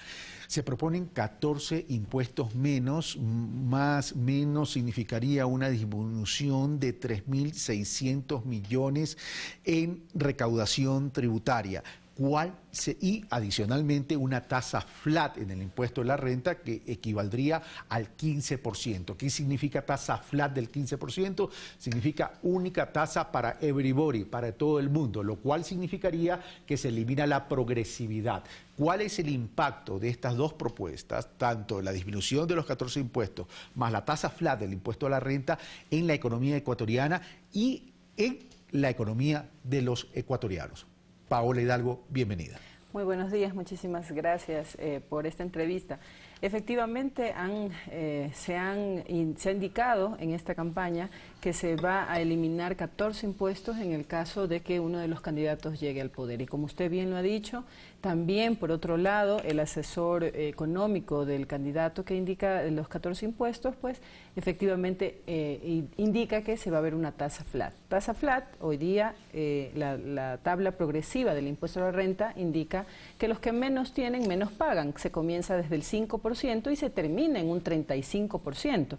Se proponen 14 impuestos menos, menos significaría una disminución de 3.600 millones en recaudación tributaria. y adicionalmente una tasa flat en el impuesto de la renta que equivaldría al 15%. ¿Qué significa tasa flat del 15%? Significa única tasa para everybody, para todo el mundo, lo cual significaría que se elimina la progresividad. ¿Cuál es el impacto de estas dos propuestas, tanto la disminución de los 14 impuestos más la tasa flat del impuesto a la renta en la economía ecuatoriana y en la economía de los ecuatorianos? Paola Hidalgo, bienvenida. Muy buenos días, muchísimas gracias por esta entrevista. Efectivamente, se ha indicado en esta campaña que se va a eliminar 14 impuestos en el caso de que uno de los candidatos llegue al poder. Y como usted bien lo ha dicho, también, por otro lado, el asesor económico del candidato que indica los 14 impuestos, pues efectivamente indica que se va a ver una tasa flat. Tasa flat, hoy día la tabla progresiva del impuesto a la renta indica que los que menos tienen, menos pagan. Se comienza desde el 5% y se termina en un 35%.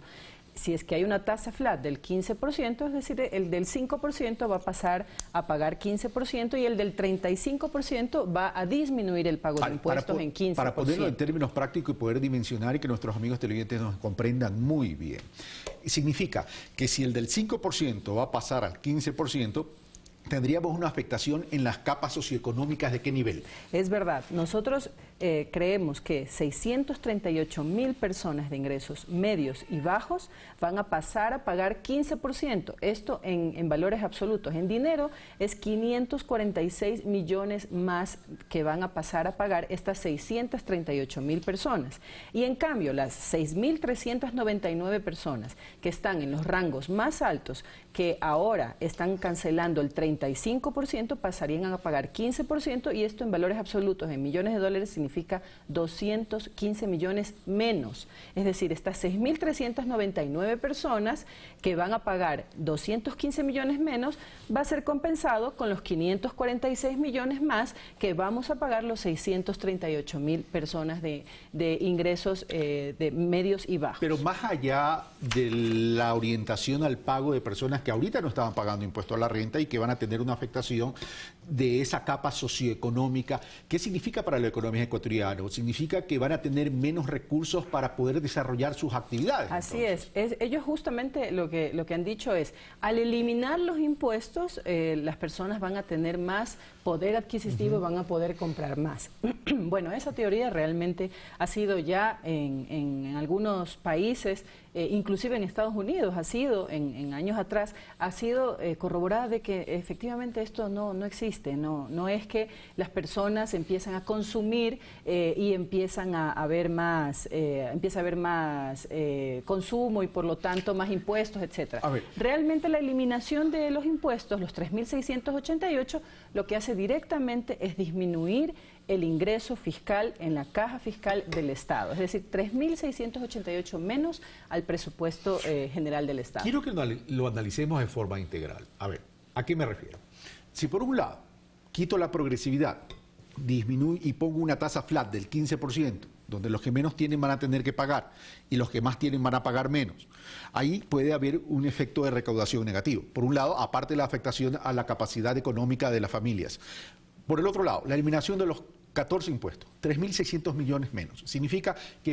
Si es que hay una tasa flat del 15%, es decir, el del 5% va a pasar a pagar 15% y el del 35% va a disminuir el pago de impuestos en 15%. Para ponerlo en términos prácticos y poder dimensionar y que nuestros amigos televidentes nos comprendan muy bien, significa que si el del 5% va a pasar al 15%, tendríamos una afectación en las capas socioeconómicas ¿de qué nivel? Es verdad, nosotros creemos que 638.000 personas de ingresos medios y bajos van a pasar a pagar 15%. Esto en valores absolutos. En dinero es 546 millones más que van a pasar a pagar estas 638.000 personas. Y en cambio, las 6.399 personas que están en los rangos más altos, que ahora están cancelando el 35%, pasarían a pagar 15%, y esto en valores absolutos, en millones de dólares, significa 215 millones menos. Es decir, estas 6.399 personas que van a pagar 215 millones menos, va a ser compensado con los 546 millones más que vamos a pagar los 638.000 personas de ingresos de medios y bajos. Pero más allá de la orientación al pago de personas que ahorita no estaban pagando impuesto a la renta y que van a tener una afectación de esa capa socioeconómica, ¿qué significa para la economía ecuatoriana? Significa que van a tener menos recursos para poder desarrollar sus actividades. Así es. Ellos justamente lo que han dicho es, al eliminar los impuestos, las personas van a tener más poder adquisitivo y van a poder comprar más. Bueno, esa teoría realmente ha sido ya en algunos países, inclusive en Estados Unidos, ha sido, en años atrás, ha sido corroborada de que efectivamente esto no existe. No es que las personas empiezan a consumir y empiezan a haber más, empieza a haber más consumo y por lo tanto más impuestos, etcétera. Realmente la eliminación de los impuestos, los 3.688, lo que hace directamente es disminuir el ingreso fiscal en la caja fiscal del Estado, es decir, 3.688 menos al presupuesto general del Estado. Quiero que lo analicemos de forma integral. A ver, ¿a qué me refiero? Si por un lado quito la progresividad, disminuyo y pongo una tasa flat del 15%, donde los que menos tienen van a tener que pagar y los que más tienen van a pagar menos, ahí puede haber un efecto de recaudación negativo. Por un lado, aparte de la afectación a la capacidad económica de las familias. Por el otro lado, la eliminación de los 14 impuestos, 3.600 millones menos. Significa que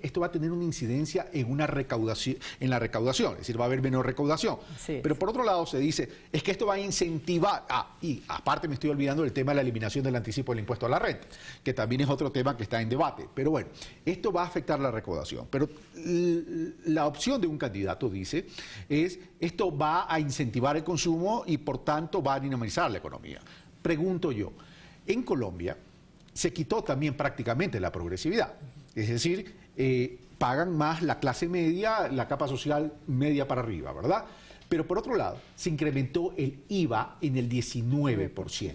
esto va a tener una incidencia en la recaudación, es decir, va a haber menos recaudación. Pero por otro lado se dice, es que esto va a incentivar, y aparte me estoy olvidando del tema de la eliminación del anticipo del impuesto a la renta, que también es otro tema que está en debate. Pero bueno, esto va a afectar la recaudación. Pero la opción de un candidato, dice, es esto va a incentivar el consumo y por tanto va a dinamizar la economía. Pregunto yo, en Colombia se quitó también prácticamente la progresividad, es decir, pagan más la clase media, la capa social media para arriba, ¿verdad? Pero por otro lado, se incrementó el IVA en el 19%.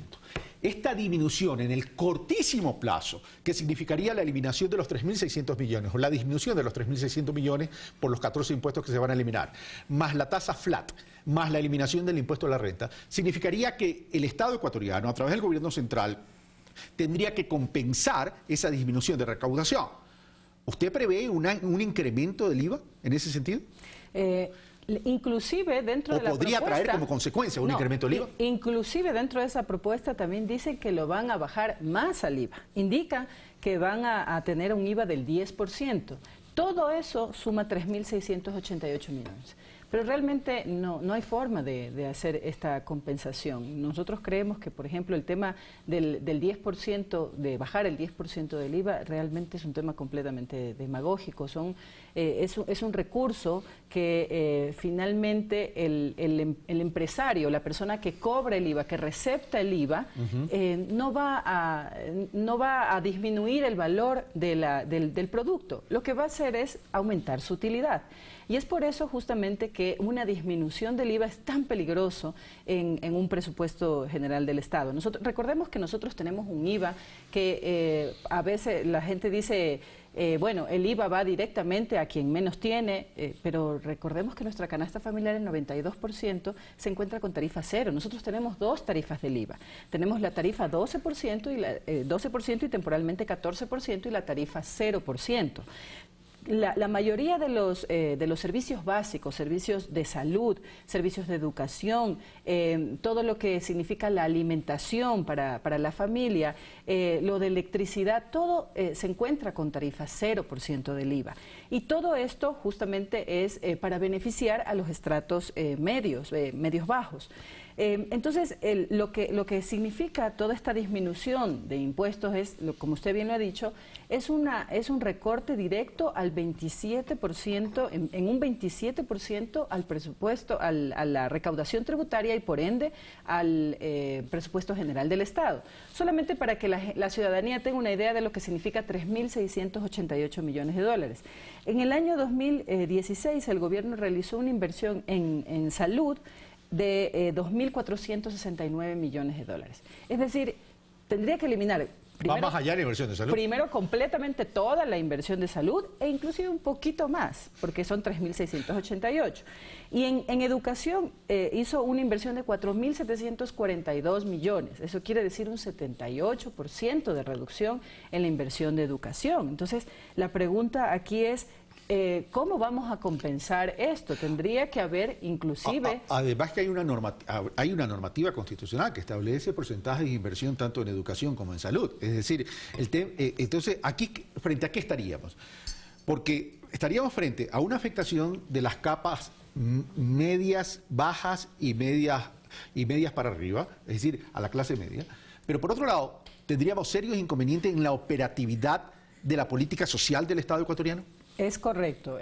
Esta disminución en el cortísimo plazo, que significaría la eliminación de los 3.600 millones o la disminución de los 3.600 millones por los 14 impuestos que se van a eliminar, más la tasa flat, más la eliminación del impuesto a la renta, significaría que el Estado ecuatoriano, a través del gobierno central, tendría que compensar esa disminución de recaudación. ¿Usted prevé un incremento del IVA en ese sentido? Inclusive dentro de la propuesta... ¿O podría traer como consecuencia un incremento del IVA? Inclusive dentro de esa propuesta también dicen que lo van a bajar más al IVA. Indica que van a tener un IVA del 10%. Todo eso suma 3.688 millones. Pero realmente no hay forma de hacer esta compensación. Nosotros creemos que, por ejemplo, el tema del 10%, de bajar el 10% del IVA, realmente es un tema completamente demagógico. Es un recurso que finalmente el empresario, la persona que cobra el IVA, que recepta el IVA, no va a disminuir el valor del producto. Lo que va a hacer es aumentar su utilidad. Y es por eso justamente que una disminución del IVA es tan peligroso en un presupuesto general del Estado. Recordemos que nosotros tenemos un IVA que a veces la gente dice, bueno, el IVA va directamente a quien menos tiene, pero recordemos que nuestra canasta familiar, el 92%, se encuentra con tarifa cero. Nosotros tenemos dos tarifas del IVA. Tenemos la tarifa 12% y temporalmente 14% y la tarifa 0%. La mayoría de los servicios básicos, servicios de salud, servicios de educación, todo lo que significa la alimentación para la familia, lo de electricidad, todo se encuentra con tarifa 0% del IVA. Y todo esto justamente es para beneficiar a los estratos medios bajos. Entonces, lo que significa toda esta disminución de impuestos es, como usted bien lo ha dicho, es un recorte directo al 27%, en un 27% al presupuesto, a la recaudación tributaria y por ende al presupuesto general del Estado. Solamente para que la ciudadanía tenga una idea de lo que significa 3.688 millones de dólares. En el año 2016 el gobierno realizó una inversión en salud de 2.469 millones de dólares. Es decir, tendría que eliminar primero, va más allá de la inversión de salud. Primero completamente toda la inversión de salud e inclusive un poquito más, porque son 3.688. Y en educación hizo una inversión de 4.742 millones. Eso quiere decir un 78% de reducción en la inversión de educación. Entonces, la pregunta aquí es, ¿cómo vamos a compensar esto? Tendría que haber inclusive... Además que hay una normativa constitucional que establece porcentajes de inversión tanto en educación como en salud. Es decir, entonces, aquí, ¿frente a qué estaríamos? Porque estaríamos frente a una afectación de las capas medias, bajas y medias para arriba, es decir, a la clase media. Pero por otro lado, ¿tendríamos serios inconvenientes en la operatividad de la política social del Estado ecuatoriano? Es correcto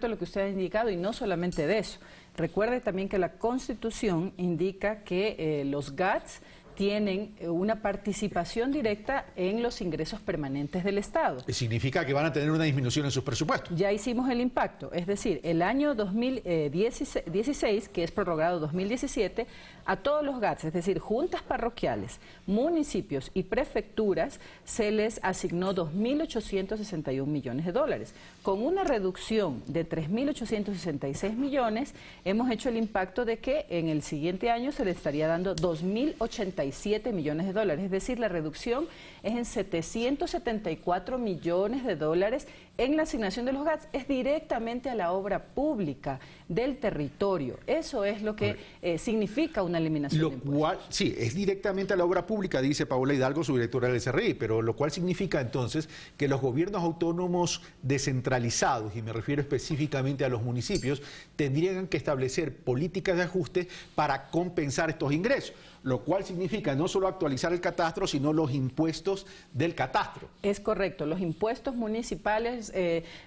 lo que usted ha indicado y no solamente de eso. Recuerde también que la Constitución indica que los GATS tienen una participación directa en los ingresos permanentes del Estado. Significa que van a tener una disminución en sus presupuestos. Ya hicimos el impacto, es decir, el año 2016, que es prorrogado 2017, a todos los GATS, es decir, juntas parroquiales, municipios y prefecturas, se les asignó 2.861 millones de dólares. Con una reducción de 3.866 millones, hemos hecho el impacto de que en el siguiente año se le estaría dando 2.087 millones de dólares, es decir, la reducción es en 774 millones de dólares en la asignación de los GATS, es directamente a la obra pública del territorio. Eso es lo que significa una eliminación de impuestos. Sí, es directamente a la obra pública, dice Paola Hidalgo, subdirectora del SRI, pero lo cual significa entonces que los gobiernos autónomos descentralizados, y me refiero específicamente a los municipios, tendrían que establecer políticas de ajuste para compensar estos ingresos, lo cual significa no solo actualizar el catastro, sino los impuestos del catastro. Es correcto, los impuestos municipales,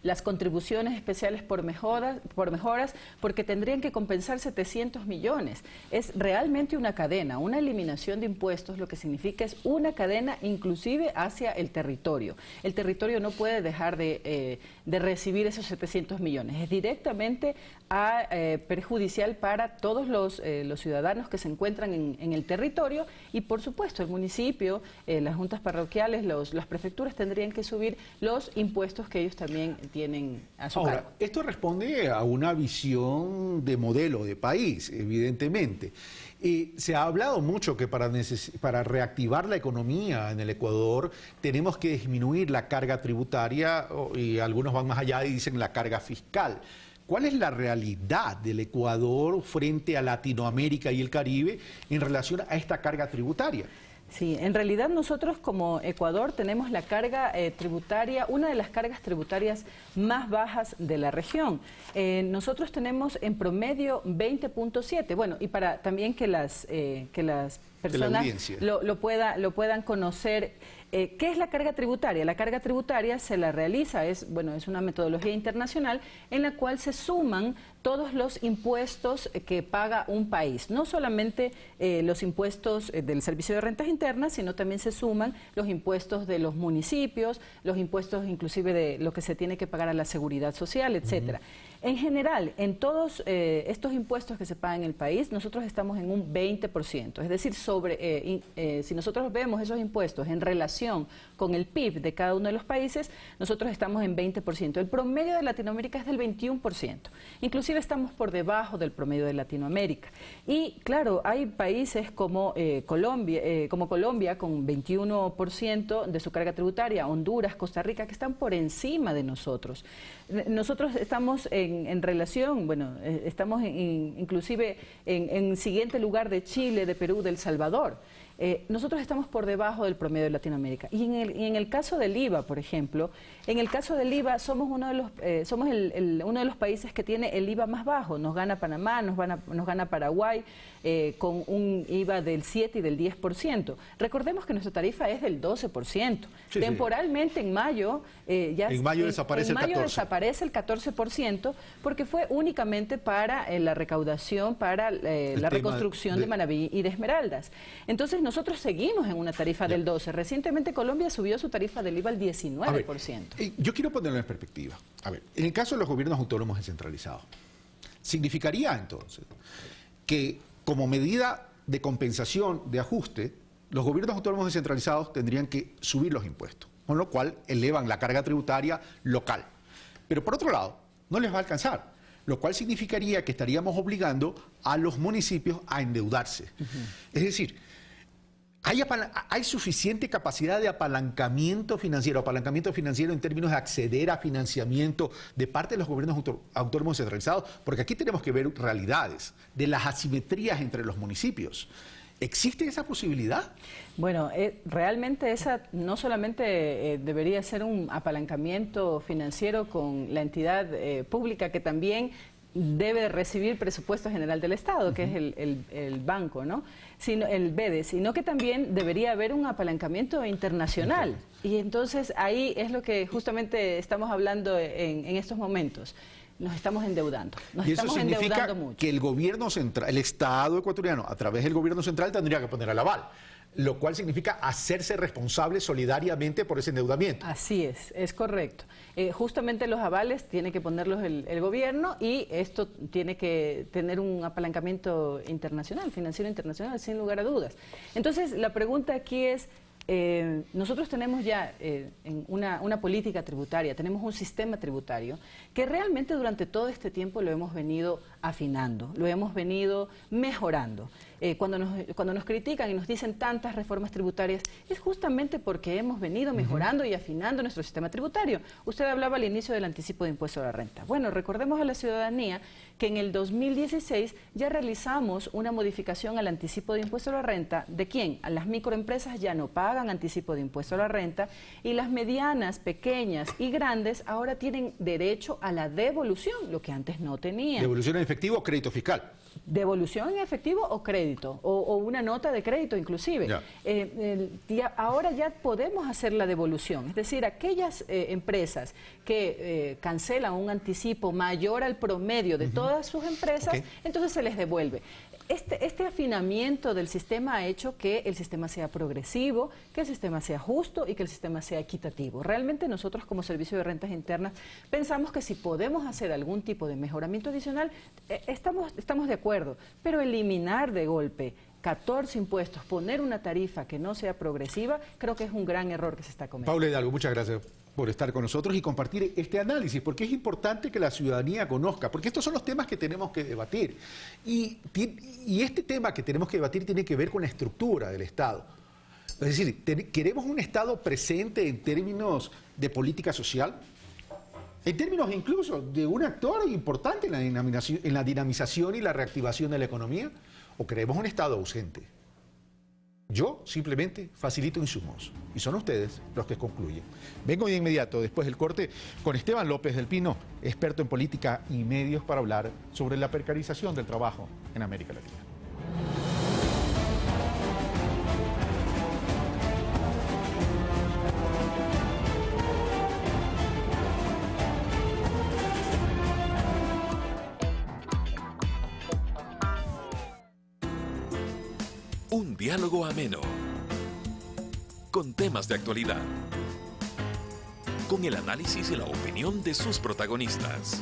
las contribuciones especiales por mejoras, porque tendrían que compensar 700 millones. Es realmente una cadena, una eliminación de impuestos, lo que significa es una cadena inclusive hacia el territorio. El territorio no puede dejar de recibir esos 700 millones. Es directamente perjudicial para todos los ciudadanos que se encuentran en el territorio y, por supuesto, el municipio, las juntas parroquiales, las prefecturas tendrían que subir los impuestos que ellos también tienen a su cargo. Esto responde a una visión de modelo de país, evidentemente. Se ha hablado mucho que para reactivar la economía en el Ecuador tenemos que disminuir la carga tributaria y algunos van más allá y dicen la carga fiscal. ¿Cuál es la realidad del Ecuador frente a Latinoamérica y el Caribe en relación a esta carga tributaria? Sí, en realidad nosotros como Ecuador tenemos la carga tributaria, una de las cargas tributarias más bajas de la región. Nosotros tenemos en promedio 20.7. Bueno, y para también que las personas lo puedan conocer. ¿Qué es la carga tributaria? La carga tributaria se la realiza, es una metodología internacional en la cual se suman todos los impuestos que paga un país. No solamente los impuestos del Servicio de Rentas Internas, sino también se suman los impuestos de los municipios, los impuestos inclusive de lo que se tiene que pagar a la seguridad social, etcétera. En general, en todos estos impuestos que se pagan en el país, nosotros estamos en un 20%. Es decir, si nosotros vemos esos impuestos en relación con el PIB de cada uno de los países, nosotros estamos en 20%. El promedio de Latinoamérica es del 21%. Inclusive estamos por debajo del promedio de Latinoamérica. Y claro, hay países como Colombia con 21% de su carga tributaria, Honduras, Costa Rica, que están por encima de nosotros. Nosotros estamos en relación, estamos inclusive en siguiente lugar de Chile, de Perú, de El Salvador. Nosotros estamos por debajo del promedio de Latinoamérica. Y en el caso del IVA, por ejemplo, en el caso del IVA somos uno de los países que tiene el IVA más bajo. Nos gana Panamá, nos gana Paraguay, con un IVA del 7 y del 10%. Recordemos que nuestra tarifa es del 12%. Sí, temporalmente en mayo, desaparece el 14% porque fue únicamente para la recaudación, para la reconstrucción de Manabí y de Esmeraldas. Entonces nosotros seguimos en una tarifa del 12%. Recientemente Colombia subió su tarifa del IVA al 19%. Yo quiero ponerlo en perspectiva. A ver, en el caso de los gobiernos autónomos descentralizados, significaría entonces que como medida de compensación, de ajuste, los gobiernos autónomos descentralizados tendrían que subir los impuestos, con lo cual elevan la carga tributaria local. Pero por otro lado, no les va a alcanzar, lo cual significaría que estaríamos obligando a los municipios a endeudarse. Es decir, ¿hay suficiente capacidad de apalancamiento financiero en términos de acceder a financiamiento de parte de los gobiernos autónomos centralizados? Porque aquí tenemos que ver realidades de las asimetrías entre los municipios. ¿Existe esa posibilidad? Bueno, realmente esa no solamente debería ser un apalancamiento financiero con la entidad pública que también debe recibir presupuesto general del Estado, que es el banco, ¿no? El BEDE, sino que también debería haber un apalancamiento internacional. Y entonces ahí es lo que justamente estamos hablando en estos momentos. Nos estamos endeudando. Y eso significa que el gobierno central, el Estado ecuatoriano, a través del gobierno central, tendría que poner al aval, lo cual significa hacerse responsable solidariamente por ese endeudamiento. Así es correcto. Justamente los avales tiene que ponerlos el gobierno y esto tiene que tener un apalancamiento internacional, financiero internacional, sin lugar a dudas. Entonces, la pregunta aquí es, nosotros tenemos ya una política tributaria, tenemos un sistema tributario que realmente durante todo este tiempo lo hemos venido afinando, lo hemos venido mejorando. Cuando nos critican y nos dicen tantas reformas tributarias, es justamente porque hemos venido mejorando y afinando nuestro sistema tributario. Usted hablaba al inicio del anticipo de impuesto a la renta. Bueno, recordemos a la ciudadanía que en el 2016 ya realizamos una modificación al anticipo de impuesto a la renta. ¿De quién? A las microempresas ya no pagan anticipo de impuesto a la renta y las medianas, pequeñas y grandes ahora tienen derecho a la devolución, lo que antes no tenían. ¿Devolución en efectivo o crédito fiscal? Devolución en efectivo o crédito, o una nota de crédito inclusive. Ahora ya podemos hacer la devolución, es decir, aquellas empresas que cancelan un anticipo mayor al promedio de todas sus empresas, entonces se les devuelve. Este afinamiento del sistema ha hecho que el sistema sea progresivo, que el sistema sea justo y que el sistema sea equitativo. Realmente nosotros como Servicio de Rentas Internas pensamos que si podemos hacer algún tipo de mejoramiento adicional, estamos de acuerdo, pero eliminar de golpe 14 impuestos, poner una tarifa que no sea progresiva, creo que es un gran error que se está cometiendo. Paula Hidalgo, muchas gracias por estar con nosotros y compartir este análisis, porque es importante que la ciudadanía conozca, porque estos son los temas que tenemos que debatir. Y este tema que tenemos que debatir tiene que ver con la estructura del Estado. Es decir, ¿queremos un Estado presente en términos de política social? En términos incluso de un actor importante en la dinamización y la reactivación de la economía, o queremos un Estado ausente. Yo simplemente facilito insumos y son ustedes los que concluyen. Vengo de inmediato, después del corte, con Esteban López del Pino, experto en política y medios, para hablar sobre la precarización del trabajo en América Latina. Un diálogo ameno, con temas de actualidad, con el análisis y la opinión de sus protagonistas,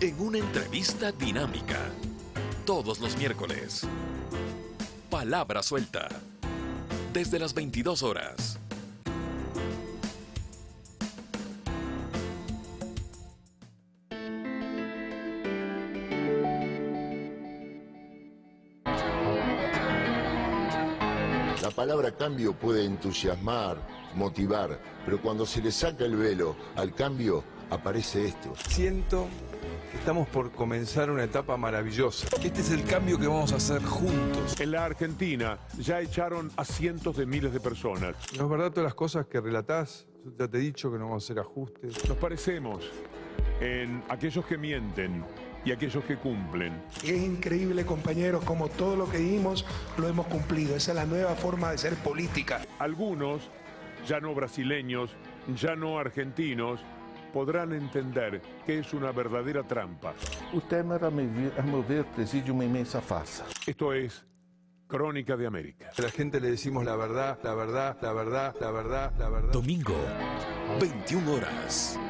en una entrevista dinámica, todos los miércoles. Palabra suelta, desde las 22 horas. La palabra cambio puede entusiasmar, motivar, pero cuando se le saca el velo al cambio, aparece esto. Siento que estamos por comenzar una etapa maravillosa, que este es el cambio que vamos a hacer juntos. En la Argentina ya echaron a cientos de miles de personas. ¿No es verdad todas las cosas que relatás? Yo ya te he dicho que no vamos a hacer ajustes. Nos parecemos en aquellos que mienten y aquellos que cumplen. Es increíble, compañeros, como todo lo que dimos lo hemos cumplido. Esa es la nueva forma de ser política. Algunos, ya no brasileños, ya no argentinos, podrán entender que es una verdadera trampa. O tema era, a meu ver, preside uma inmensa farsa. Esto es Crónica de América. A la gente le decimos la verdad, la verdad, la verdad, la verdad, la verdad. Domingo, 21 horas.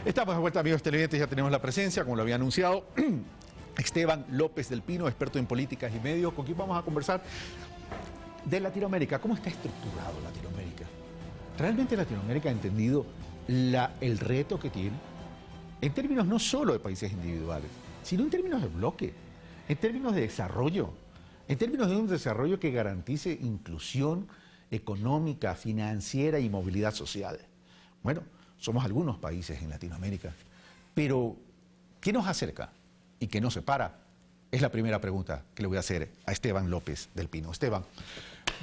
Estamos de vuelta, amigos televidentes, ya tenemos la presencia, como lo había anunciado, Esteban López del Pino, experto en políticas y medios, con quien vamos a conversar de Latinoamérica. ¿Cómo está estructurado Latinoamérica? ¿Realmente Latinoamérica ha entendido el reto que tiene? En términos no solo de países individuales, sino en términos de bloque, en términos de desarrollo, en términos de un desarrollo que garantice inclusión económica, financiera y movilidad social. Bueno, somos algunos países en Latinoamérica, pero ¿qué nos acerca y qué nos separa? Es la primera pregunta que le voy a hacer a Esteban López del Pino. Esteban,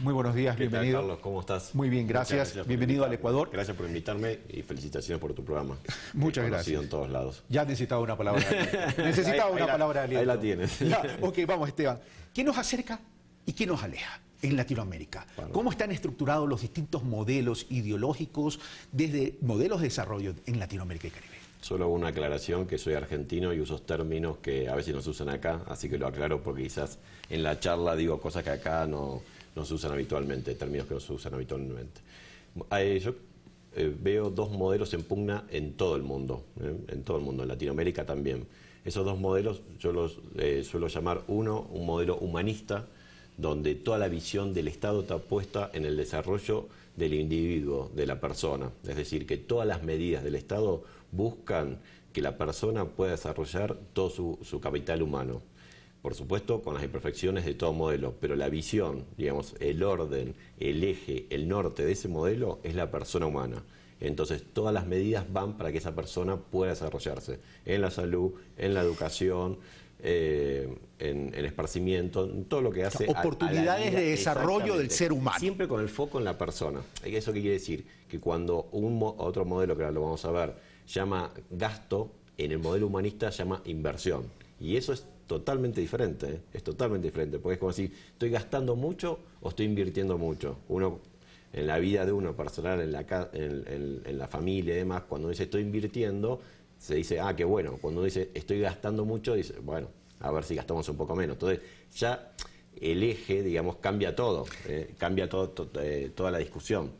muy buenos días, bienvenido. Carlos, ¿cómo estás? Muy bien, gracias. Bienvenido al Ecuador. Gracias por invitarme y felicitaciones por tu programa. Muchas gracias. En todos lados. Ya necesitaba una palabra de aliento. Necesitaba una palabra de aliento. Ahí la tienes. Ya, ok, vamos, Esteban. ¿Qué nos acerca y qué nos aleja en Latinoamérica? ¿Cómo están estructurados los distintos modelos ideológicos desde modelos de desarrollo en Latinoamérica y Caribe? Solo una aclaración, que soy argentino y uso términos que a veces no se usan acá, así que lo aclaro porque quizás en la charla digo cosas que acá no se usan habitualmente, términos que no se usan habitualmente. Yo veo dos modelos en pugna en todo el mundo, en Latinoamérica también. Esos dos modelos yo los suelo llamar un modelo humanista, donde toda la visión del Estado está puesta en el desarrollo del individuo, de la persona. Es decir, que todas las medidas del Estado buscan que la persona pueda desarrollar todo su capital humano. Por supuesto, con las imperfecciones de todo modelo, pero la visión, digamos, el orden, el eje, el norte de ese modelo es la persona humana. Entonces, todas las medidas van para que esa persona pueda desarrollarse en la salud, en la educación, en esparcimiento, en todo lo que hace oportunidades de desarrollo del ser humano. Siempre con el foco en la persona. ¿Eso qué quiere decir? Que cuando otro modelo, que ahora lo vamos a ver, llama gasto, en el modelo humanista llama inversión. Y eso es totalmente diferente, es totalmente diferente, porque es como decir, ¿estoy gastando mucho o estoy invirtiendo mucho? Uno, en la vida de uno personal, en la familia y demás, cuando dice estoy invirtiendo, se dice, qué bueno. Cuando dice estoy gastando mucho, dice, bueno, a ver si gastamos un poco menos. Entonces, ya el eje, digamos, cambia todo, cambia toda la discusión.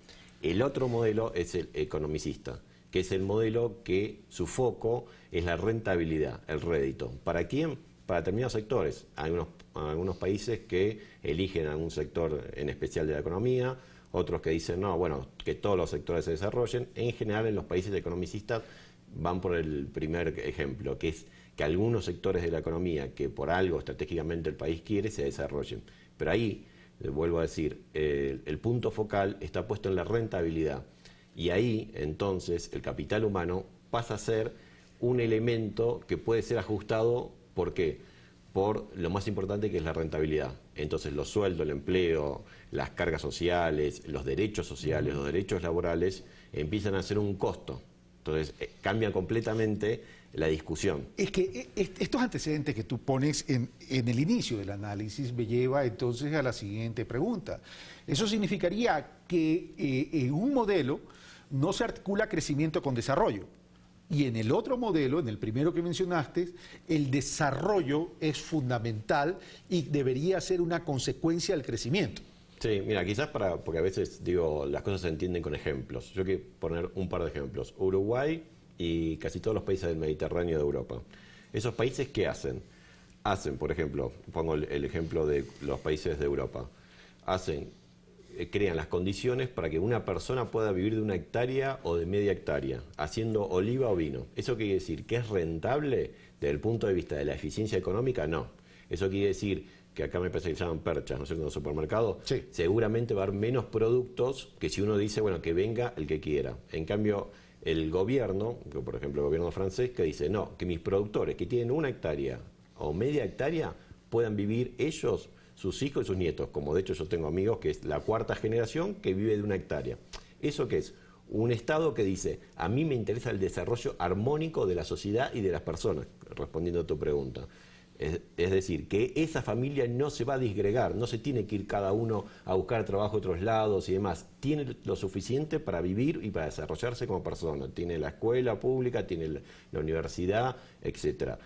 El otro modelo es el economicista, que es el modelo que su foco es la rentabilidad, el rédito. ¿Para quién? para determinados sectores. Hay algunos países que eligen algún sector en especial de la economía, otros que dicen, no, bueno, que todos los sectores se desarrollen. En general, en los países economicistas van por el primer ejemplo, que es que algunos sectores de la economía que por algo estratégicamente el país quiere se desarrollen. Pero ahí, vuelvo a decir, el punto focal está puesto en la rentabilidad. Y ahí, entonces, el capital humano pasa a ser un elemento que puede ser ajustado, ¿por qué? Por lo más importante, que es la rentabilidad. Entonces los sueldos, el empleo, las cargas sociales, los derechos sociales, los derechos laborales empiezan a ser un costo. Entonces cambia completamente la discusión. Es que estos antecedentes que tú pones en el inicio del análisis me lleva entonces a la siguiente pregunta. Eso significaría que en un modelo no se articula crecimiento con desarrollo. Y en el otro modelo, en el primero que mencionaste, el desarrollo es fundamental y debería ser una consecuencia del crecimiento. Sí, mira, quizás porque a veces digo, las cosas se entienden con ejemplos. Yo quiero poner un par de ejemplos. Uruguay y casi todos los países del Mediterráneo de Europa. ¿Esos países qué hacen? Hacen, por ejemplo, pongo el ejemplo de los países de Europa. Crean las condiciones para que una persona pueda vivir de 1 hectárea o de media hectárea, haciendo oliva o vino. ¿Eso quiere decir que es rentable desde el punto de vista de la eficiencia económica? No. Eso quiere decir que acá me parece que se llaman perchas, ¿no es cierto?, en los supermercados. Sí. Seguramente va a haber menos productos que si uno dice, bueno, que venga el que quiera. En cambio, el gobierno, por ejemplo el gobierno francés, que dice, no, que mis productores que tienen 1 hectárea o media hectárea puedan vivir ellos, sus hijos y sus nietos, como de hecho yo tengo amigos que es la 4ª generación que vive de 1 hectárea. ¿Eso qué es? Un Estado que dice, a mí me interesa el desarrollo armónico de la sociedad y de las personas, respondiendo a tu pregunta. Es decir, que esa familia no se va a disgregar, no se tiene que ir cada uno a buscar trabajo a otros lados y demás. Tiene lo suficiente para vivir y para desarrollarse como persona. Tiene la escuela pública, tiene la universidad, etcétera.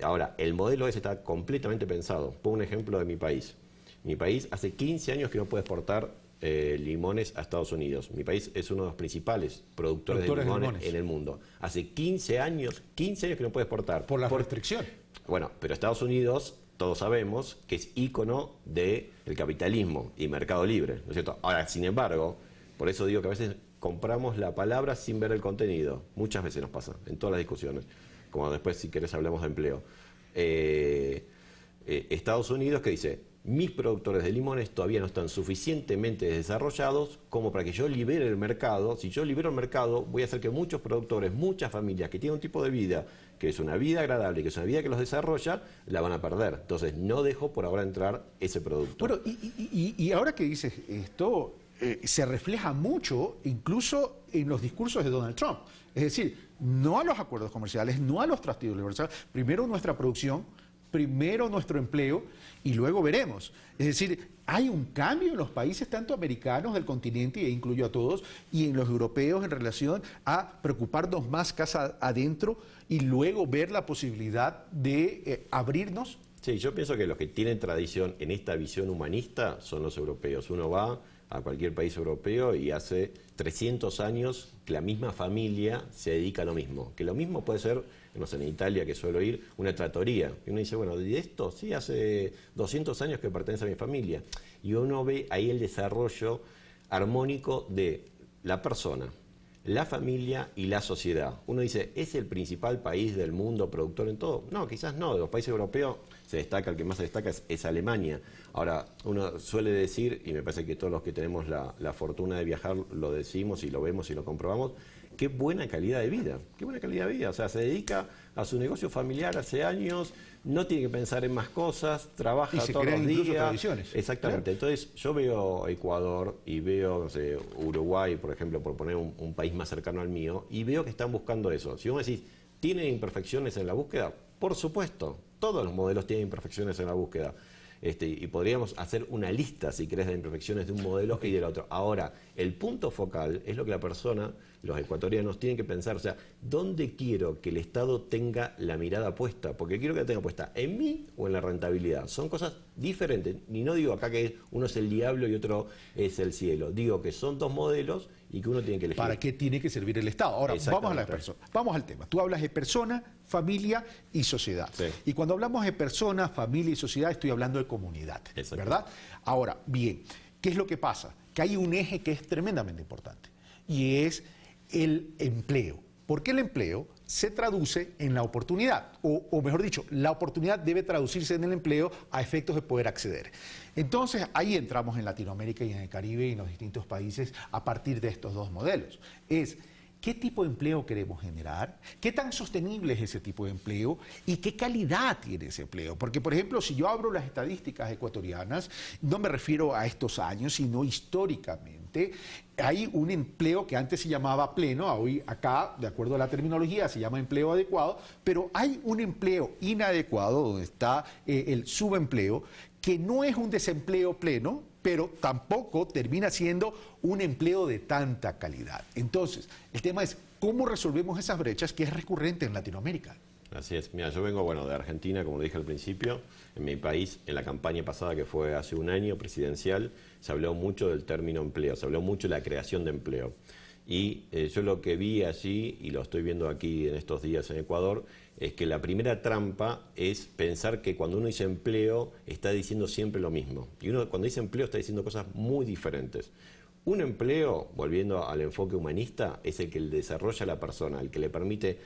Ahora, el modelo ese está completamente pensado. Pongo un ejemplo de mi país. Mi país hace 15 años que no puede exportar limones a Estados Unidos. Mi país es uno de los principales productores de limones en el mundo. Hace 15 años que no puede exportar. Por las restricciones. Bueno, pero Estados Unidos, todos sabemos que es ícono del capitalismo y mercado libre, ¿no es cierto? Ahora, sin embargo, por eso digo que a veces compramos la palabra sin ver el contenido. Muchas veces nos pasa, en todas las discusiones. Como después, si querés, hablamos de empleo. Estados Unidos, que dice, mis productores de limones todavía no están suficientemente desarrollados como para que yo libere el mercado. Si yo libero el mercado, voy a hacer que muchos productores, muchas familias que tienen un tipo de vida, que es una vida agradable, que es una vida que los desarrolla, la van a perder. Entonces, no dejo por ahora entrar ese producto. Bueno, y ahora que dices esto, se refleja mucho incluso en los discursos de Donald Trump. Es decir, no a los acuerdos comerciales, no a los tratados universales, primero nuestra producción, primero nuestro empleo y luego veremos. Es decir, hay un cambio en los países tanto americanos del continente, e incluyo a todos, y en los europeos en relación a preocuparnos más casa adentro y luego ver la posibilidad de abrirnos. Sí, yo pienso que los que tienen tradición en esta visión humanista son los europeos. Uno va a cualquier país europeo y hace 300 años que la misma familia se dedica a lo mismo. Que lo mismo puede ser, no sé, en Italia, que suelo ir, una trattoria. Y uno dice, bueno, de esto sí hace 200 años que pertenece a mi familia. Y uno ve ahí el desarrollo armónico de la persona, la familia y la sociedad. Uno dice, ¿es el principal país del mundo productor en todo? No, quizás no. De los países europeos se destaca, el que más se destaca es Alemania. Ahora, uno suele decir, y me parece que todos los que tenemos la fortuna de viajar lo decimos y lo vemos y lo comprobamos, qué buena calidad de vida, qué buena calidad de vida. O sea, se dedica a su negocio familiar hace años, no tiene que pensar en más cosas, trabaja todos los días. Tradiciones. Exactamente. Claro. Entonces, yo veo Ecuador y veo, no sé, Uruguay, por ejemplo, por poner un país más cercano al mío, y veo que están buscando eso. Si vos me decís, ¿tienen imperfecciones en la búsqueda? Por supuesto, todos los modelos tienen imperfecciones en la búsqueda. Y podríamos hacer una lista, si querés, de imperfecciones de un modelo y del otro. Ahora, el punto focal es lo que la persona, los ecuatorianos, tienen que pensar. O sea, ¿dónde quiero que el Estado tenga la mirada puesta? Porque quiero que la tenga puesta en mí o en la rentabilidad. Son cosas diferentes. Y no digo acá que uno es el diablo y otro es el cielo. Digo que son dos modelos y que uno tiene que elegir. ¿Para qué tiene que servir el Estado? Ahora, vamos a la persona. Vamos al tema. Tú hablas de persona, familia y sociedad. Sí. Y cuando hablamos de persona, familia y sociedad, estoy hablando de comunidad, ¿verdad? Ahora, bien, ¿qué es lo que pasa? Que hay un eje que es tremendamente importante y es el empleo. Porque el empleo se traduce en la oportunidad, o mejor dicho, la oportunidad debe traducirse en el empleo a efectos de poder acceder. Entonces, ahí entramos en Latinoamérica y en el Caribe y en los distintos países a partir de estos dos modelos. ¿Qué tipo de empleo queremos generar? ¿Qué tan sostenible es ese tipo de empleo? ¿Y qué calidad tiene ese empleo? Porque, por ejemplo, si yo abro las estadísticas ecuatorianas, no me refiero a estos años, sino históricamente, hay un empleo que antes se llamaba pleno, hoy acá, de acuerdo a la terminología, se llama empleo adecuado, pero hay un empleo inadecuado, donde está el subempleo, que no es un desempleo pleno, pero tampoco termina siendo un empleo de tanta calidad. Entonces, el tema es cómo resolvemos esas brechas que es recurrente en Latinoamérica. Así es. Mira, yo vengo de Argentina, como lo dije al principio. En mi país, en la campaña pasada, que fue hace un año, presidencial, se habló mucho del término empleo, se habló mucho de la creación de empleo. Y yo lo que vi allí, y lo estoy viendo aquí en estos días en Ecuador, es que la primera trampa es pensar que cuando uno dice empleo está diciendo siempre lo mismo. Y uno cuando dice empleo está diciendo cosas muy diferentes. Un empleo, volviendo al enfoque humanista, es el que le desarrolla a la persona, el que le permite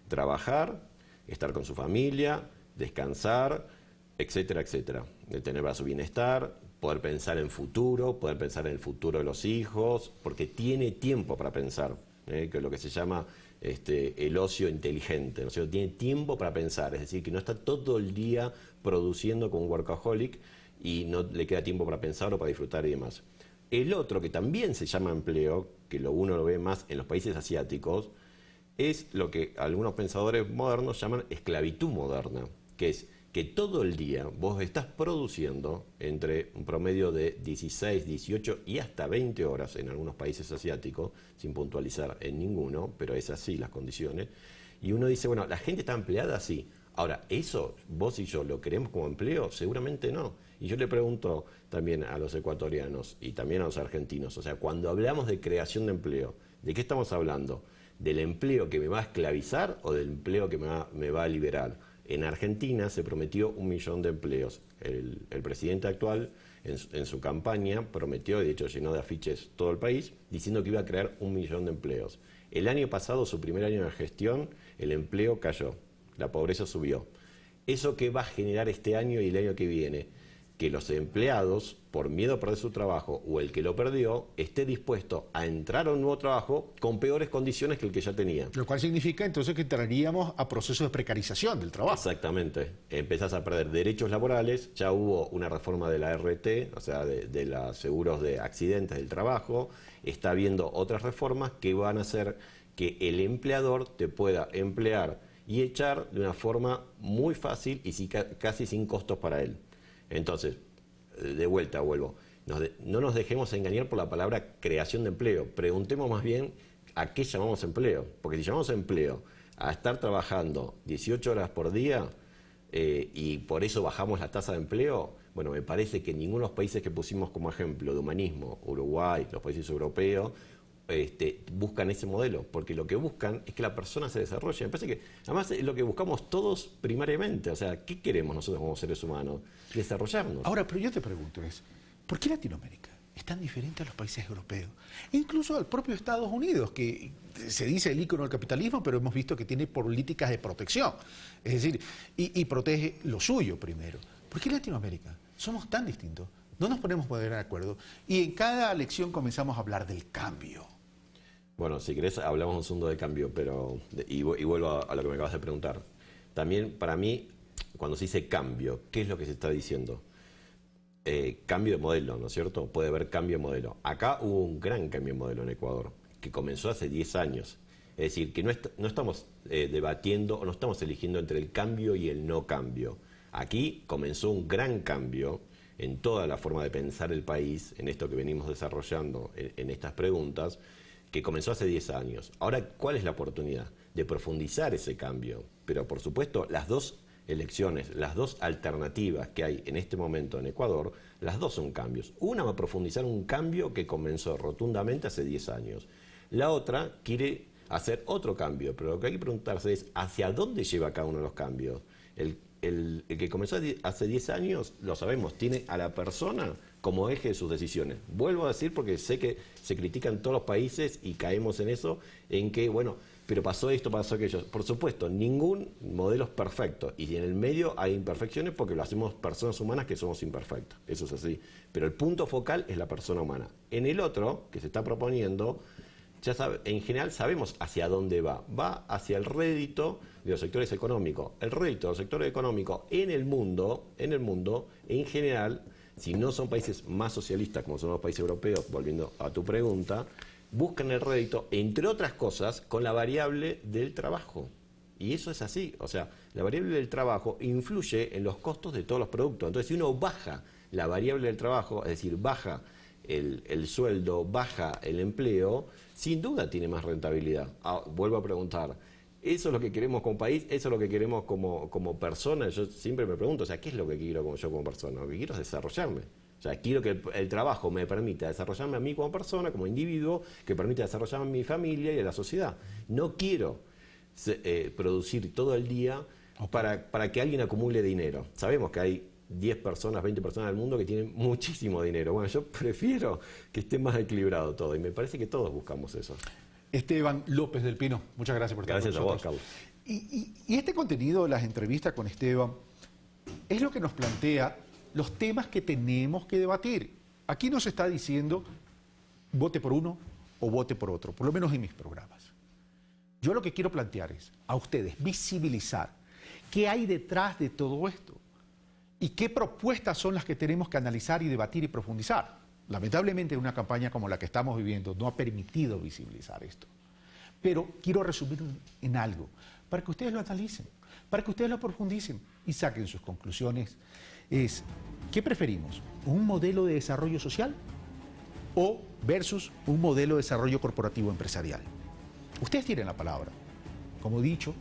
trabajar, estar con su familia, descansar, etcétera, etcétera. De tener para su bienestar, poder pensar en futuro, poder pensar en el futuro de los hijos, porque tiene tiempo para pensar, que es lo que se llama el ocio inteligente, ¿no? O sea, tiene tiempo para pensar, es decir, que no está todo el día produciendo como un workaholic y no le queda tiempo para pensar o para disfrutar y demás. El otro, que también se llama empleo, que uno lo ve más en los países asiáticos, es lo que algunos pensadores modernos llaman esclavitud moderna, que es que todo el día vos estás produciendo entre un promedio de 16, 18 y hasta 20 horas en algunos países asiáticos, sin puntualizar en ninguno, pero es así las condiciones, y uno dice, bueno, ¿la gente está empleada? Sí. Ahora, ¿eso vos y yo lo queremos como empleo? Seguramente no. Y yo le pregunto también a los ecuatorianos y también a los argentinos, o sea, cuando hablamos de creación de empleo, ¿de qué estamos hablando? ¿Del empleo que me va a esclavizar o del empleo que me va a liberar? En Argentina se prometió 1 millón de empleos. El presidente actual, en su campaña, prometió, y de hecho llenó de afiches todo el país, diciendo que iba a crear 1 millón de empleos. El año pasado, su primer año de gestión, el empleo cayó, la pobreza subió. ¿Eso qué va a generar este año y el año que viene? Que los empleados, por miedo a perder su trabajo, o el que lo perdió, esté dispuesto a entrar a un nuevo trabajo con peores condiciones que el que ya tenía. Lo cual significa entonces que entraríamos a procesos de precarización del trabajo. Exactamente. Empezás a perder derechos laborales, ya hubo una reforma de la RT, o sea, de los seguros de accidentes del trabajo, está habiendo otras reformas que van a hacer que el empleador te pueda emplear y echar de una forma muy fácil y casi sin costos para él. Entonces, de vuelta vuelvo, no nos dejemos engañar por la palabra creación de empleo, preguntemos más bien a qué llamamos empleo, porque si llamamos empleo a estar trabajando 18 horas por día y por eso bajamos la tasa de empleo, bueno, me parece que ninguno de los países que pusimos como ejemplo de humanismo, Uruguay, los países europeos, buscan ese modelo, porque lo que buscan es que la persona se desarrolle. Me parece que además es lo que buscamos todos primariamente, o sea, ¿qué queremos nosotros como seres humanos? Desarrollarnos. Ahora, pero yo te pregunto ¿por qué Latinoamérica es tan diferente a los países europeos? E incluso al propio Estados Unidos, que se dice el ícono del capitalismo, pero hemos visto que tiene políticas de protección, es decir, y protege lo suyo primero. ¿Por qué Latinoamérica? Somos tan distintos, no nos ponemos de acuerdo, y en cada lección comenzamos a hablar del cambio. Bueno, si querés hablamos un segundo de cambio, y vuelvo a lo que me acabas de preguntar. También para mí, cuando se dice cambio, ¿qué es lo que se está diciendo? Cambio de modelo, ¿no es cierto? Puede haber cambio de modelo. Acá hubo un gran cambio de modelo en Ecuador, que comenzó hace 10 años. Es decir, que no estamos debatiendo o no estamos eligiendo entre el cambio y el no cambio. Aquí comenzó un gran cambio en toda la forma de pensar el país, en esto que venimos desarrollando en estas preguntas, que comenzó hace 10 años. Ahora, ¿cuál es la oportunidad? De profundizar ese cambio. Pero, por supuesto, las dos elecciones, las dos alternativas que hay en este momento en Ecuador, las dos son cambios. Una va a profundizar un cambio que comenzó rotundamente hace 10 años. La otra quiere hacer otro cambio, pero lo que hay que preguntarse es ¿hacia dónde lleva cada uno de los cambios? El que comenzó hace 10 años, lo sabemos, tiene a la persona como eje de sus decisiones. Vuelvo a decir porque sé que se critican todos los países y caemos en eso, en que, bueno, pero pasó esto, pasó aquello. Por supuesto, ningún modelo es perfecto y en el medio hay imperfecciones porque lo hacemos personas humanas que somos imperfectos. Eso es así. Pero el punto focal es la persona humana. En el otro, que se está proponiendo, ya en general sabemos hacia dónde va. Va hacia el rédito de los sectores económicos. El rédito de los sectores económicos en el mundo, en general, si no son países más socialistas como son los países europeos, volviendo a tu pregunta, buscan el rédito, entre otras cosas, con la variable del trabajo. Y eso es así. O sea, la variable del trabajo influye en los costos de todos los productos. Entonces, si uno baja la variable del trabajo, es decir, baja el sueldo, baja el empleo, sin duda tiene más rentabilidad. Vuelvo a preguntar, ¿eso es lo que queremos como país? ¿Eso es lo que queremos como persona? Yo siempre me pregunto, o sea, ¿qué es lo que quiero yo como persona? Lo que quiero es desarrollarme. O sea, quiero que el trabajo me permita desarrollarme a mí como persona, como individuo, que permita desarrollarme a mi familia y a la sociedad. No quiero producir todo el día para que alguien acumule dinero. Sabemos que hay 10 personas, 20 personas del mundo que tienen muchísimo dinero. Bueno, yo prefiero que esté más equilibrado todo y me parece que todos buscamos eso. Esteban López del Pino, muchas gracias por estar con nosotros. Gracias a vos, Carlos. Y este contenido de las entrevistas con Esteban es lo que nos plantea los temas que tenemos que debatir. Aquí no se está diciendo vote por uno o vote por otro, por lo menos en mis programas. Yo lo que quiero plantear es a ustedes visibilizar qué hay detrás de todo esto y qué propuestas son las que tenemos que analizar y debatir y profundizar. Lamentablemente una campaña como la que estamos viviendo no ha permitido visibilizar esto. Pero quiero resumir en algo, para que ustedes lo analicen, para que ustedes lo profundicen y saquen sus conclusiones. ¿Qué preferimos? ¿Un modelo de desarrollo social o versus un modelo de desarrollo corporativo empresarial? Ustedes tienen la palabra. Como he dicho,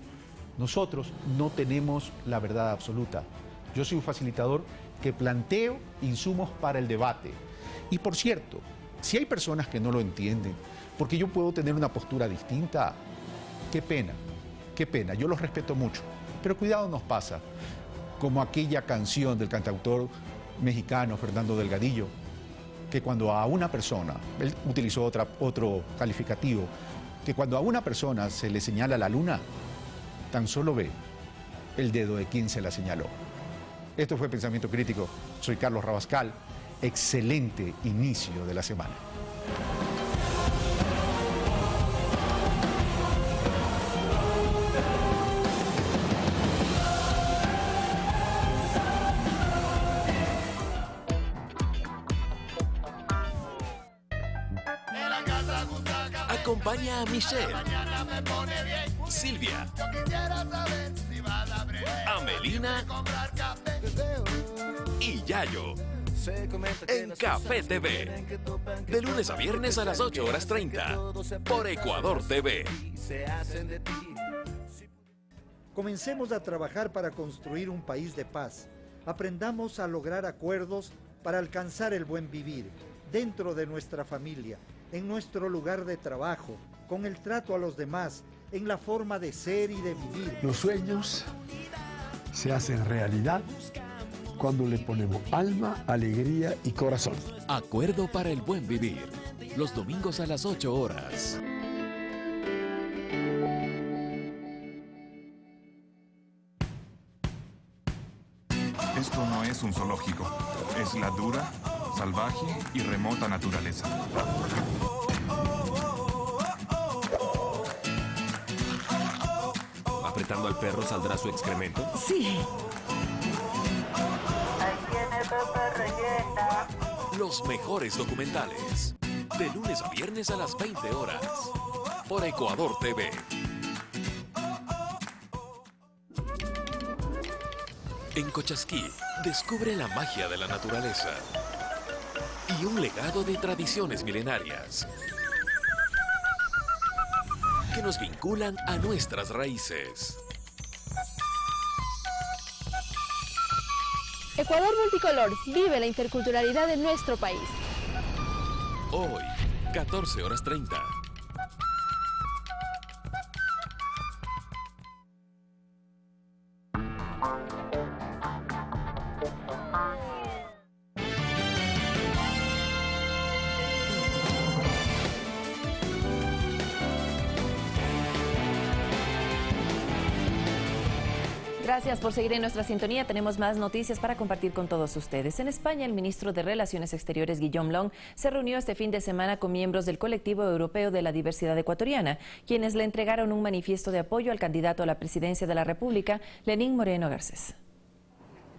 nosotros no tenemos la verdad absoluta. Yo soy un facilitador que planteo insumos para el debate. Y por cierto, si hay personas que no lo entienden, porque yo puedo tener una postura distinta, qué pena, yo los respeto mucho, pero cuidado nos pasa, como aquella canción del cantautor mexicano Fernando Delgadillo, que cuando a una persona, él utilizó otro calificativo, que cuando a una persona se le señala la luna, tan solo ve el dedo de quien se la señaló. Esto fue Pensamiento Crítico, soy Carlos Rabascal, excelente inicio de la semana. Acompaña a Michelle, Silvia, Amelina y Yayo en Café TV, de lunes a viernes a las 8:30 por Ecuador TV. Comencemos a trabajar para construir un país de paz. Aprendamos a lograr acuerdos para alcanzar el buen vivir dentro de nuestra familia, en nuestro lugar de trabajo, con el trato a los demás, en la forma de ser y de vivir. Los sueños se hacen realidad cuando le ponemos alma, alegría y corazón. Acuerdo para el buen vivir, los domingos a las 8 horas. Esto no es un zoológico, es la dura, salvaje y remota naturaleza. ¿Apretando al perro saldrá su excremento? Sí. Los mejores documentales, de lunes a viernes a las 20 horas, por Ecuador TV. En Cochasquí, descubre la magia de la naturaleza y un legado de tradiciones milenarias que nos vinculan a nuestras raíces. Ecuador Multicolor, vive la interculturalidad de nuestro país. Hoy, 14:30. Gracias por seguir en nuestra sintonía. Tenemos más noticias para compartir con todos ustedes. En España, el ministro de Relaciones Exteriores, Guillaume Long, se reunió este fin de semana con miembros del Colectivo Europeo de la Diversidad Ecuatoriana, quienes le entregaron un manifiesto de apoyo al candidato a la presidencia de la República, Lenín Moreno Garcés.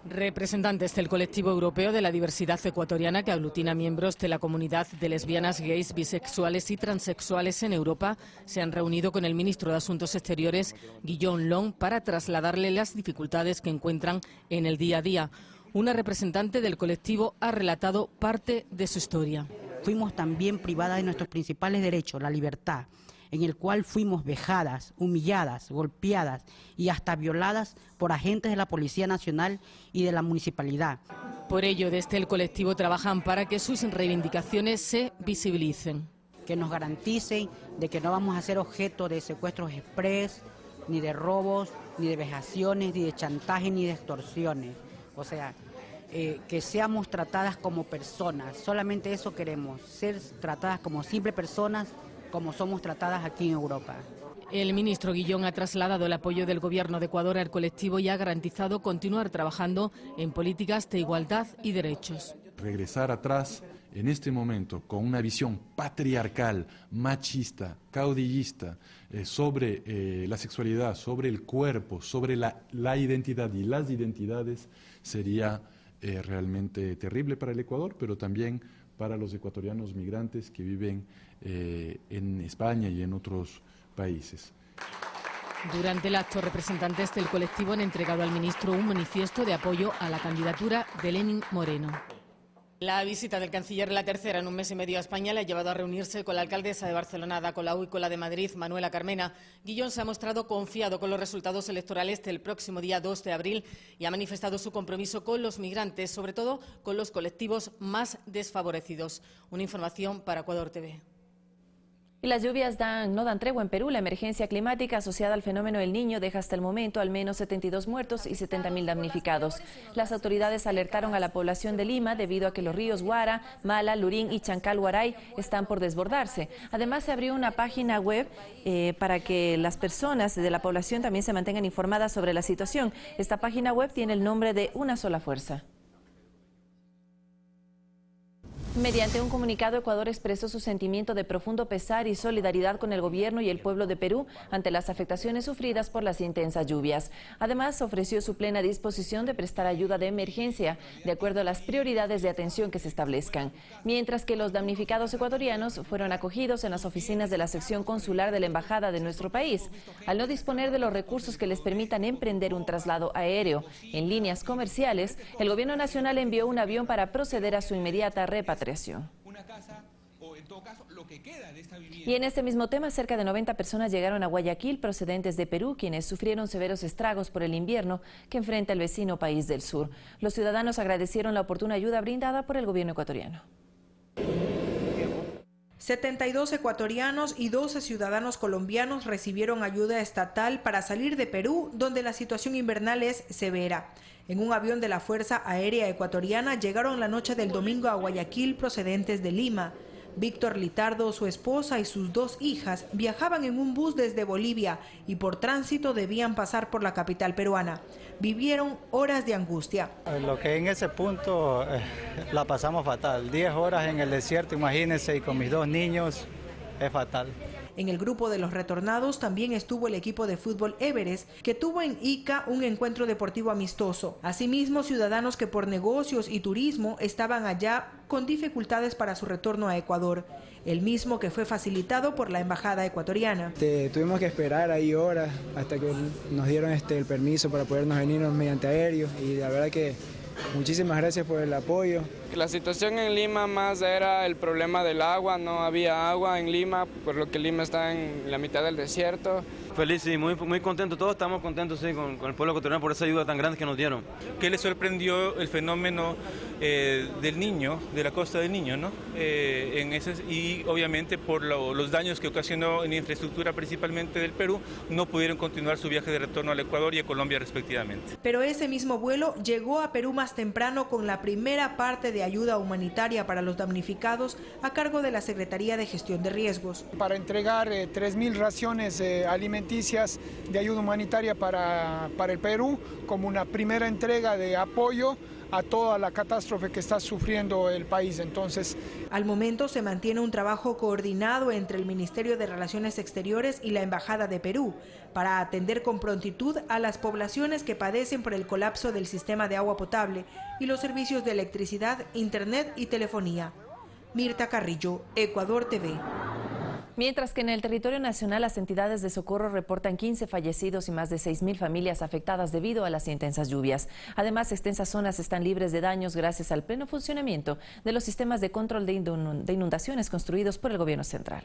Representantes del Colectivo Europeo de la Diversidad Ecuatoriana, que aglutina miembros de la comunidad de lesbianas, gays, bisexuales y transexuales en Europa, se han reunido con el ministro de Asuntos Exteriores, Guillaume Long, para trasladarle las dificultades que encuentran en el día a día. Una representante del colectivo ha relatado parte de su historia. Fuimos también privadas de nuestros principales derechos, la libertad, en el cual fuimos vejadas, humilladas, golpeadas y hasta violadas por agentes de la Policía Nacional y de la Municipalidad. Por ello, desde el colectivo trabajan para que sus reivindicaciones se visibilicen. Que nos garanticen de que no vamos a ser objeto de secuestros express, ni de robos, ni de vejaciones, ni de chantaje, ni de extorsiones. O sea, que seamos tratadas como personas, solamente eso queremos, ser tratadas como simples personas, como somos tratadas aquí en Europa. El ministro Guillón ha trasladado el apoyo del Gobierno de Ecuador al colectivo y ha garantizado continuar trabajando en políticas de igualdad y derechos. Regresar atrás en este momento con una visión patriarcal, machista, caudillista, sobre la sexualidad, sobre el cuerpo, sobre la identidad y las identidades, sería realmente terrible para el Ecuador, pero también para los ecuatorianos migrantes que viven en España y en otros países. Durante el acto, representantes del colectivo han entregado al ministro un manifiesto de apoyo a la candidatura de Lenín Moreno. La visita del canciller, la tercera en un mes y medio a España, le ha llevado a reunirse con la alcaldesa de Barcelona, Ada Colau, y con la de Madrid, Manuela Carmena. Guillón se ha mostrado confiado con los resultados electorales del próximo día 2 de abril y ha manifestado su compromiso con los migrantes, sobre todo con los colectivos más desfavorecidos. Una información para Ecuador TV. Y las lluvias no dan tregua en Perú. La emergencia climática asociada al fenómeno El Niño deja hasta el momento al menos 72 muertos y 70.000 damnificados. Las autoridades alertaron a la población de Lima debido a que los ríos Guara, Mala, Lurín y Chancalhuaray están por desbordarse. Además, se abrió una página web para que las personas de la población también se mantengan informadas sobre la situación. Esta página web tiene el nombre de Una Sola Fuerza. Mediante un comunicado, Ecuador expresó su sentimiento de profundo pesar y solidaridad con el gobierno y el pueblo de Perú ante las afectaciones sufridas por las intensas lluvias. Además, ofreció su plena disposición de prestar ayuda de emergencia de acuerdo a las prioridades de atención que se establezcan, mientras que los damnificados ecuatorianos fueron acogidos en las oficinas de la sección consular de la embajada de nuestro país. Al no disponer de los recursos que les permitan emprender un traslado aéreo en líneas comerciales, el gobierno nacional envió un avión para proceder a su inmediata repatriación. Y en este mismo tema, cerca de 90 personas llegaron a Guayaquil procedentes de Perú, quienes sufrieron severos estragos por el invierno que enfrenta el vecino país del sur. Los ciudadanos agradecieron la oportuna ayuda brindada por el gobierno ecuatoriano. 72 ecuatorianos y 12 ciudadanos colombianos recibieron ayuda estatal para salir de Perú, donde la situación invernal es severa. En un avión de la Fuerza Aérea Ecuatoriana llegaron la noche del domingo a Guayaquil procedentes de Lima. Víctor Litardo, su esposa y sus 2 hijas viajaban en un bus desde Bolivia y por tránsito debían pasar por la capital peruana. Vivieron horas de angustia. Lo que en ese punto la pasamos fatal. 10 horas en el desierto, imagínense, y con mis 2 niños es fatal. En el grupo de los retornados también estuvo el equipo de fútbol Everest, que tuvo en Ica un encuentro deportivo amistoso. Asimismo, ciudadanos que por negocios y turismo estaban allá con dificultades para su retorno a Ecuador, el mismo que fue facilitado por la embajada ecuatoriana. Tuvimos que esperar ahí horas hasta que nos dieron el permiso para podernos venir mediante aéreo, y la verdad que Muchísimas gracias por el apoyo. La situación en Lima más era el problema del agua, no había agua en Lima, por lo que Lima está en la mitad del desierto. Feliz y muy contento, todos estamos contentos sí, con el pueblo ecuatoriano por esa ayuda tan grande que nos dieron. ¿Qué le sorprendió el fenómeno del Niño, de la costa del Niño, ¿no? Y obviamente por los daños que ocasionó en infraestructura principalmente del Perú, no pudieron continuar su viaje de retorno al Ecuador y a Colombia respectivamente. Pero ese mismo vuelo llegó a Perú más temprano con la primera parte de ayuda humanitaria para los damnificados a cargo de la Secretaría de Gestión de Riesgos. Para entregar 3.000 raciones alimenticias de ayuda humanitaria para el Perú, como una primera entrega de apoyo a toda la catástrofe que está sufriendo el país. Entonces, al momento se mantiene un trabajo coordinado entre el Ministerio de Relaciones Exteriores y la Embajada de Perú para atender con prontitud a las poblaciones que padecen por el colapso del sistema de agua potable y los servicios de electricidad, internet y telefonía. Mirta Carrillo, Ecuador TV. Mientras que en el territorio nacional las entidades de socorro reportan 15 fallecidos y más de 6.000 familias afectadas debido a las intensas lluvias. Además, extensas zonas están libres de daños gracias al pleno funcionamiento de los sistemas de control de inundaciones construidos por el gobierno central.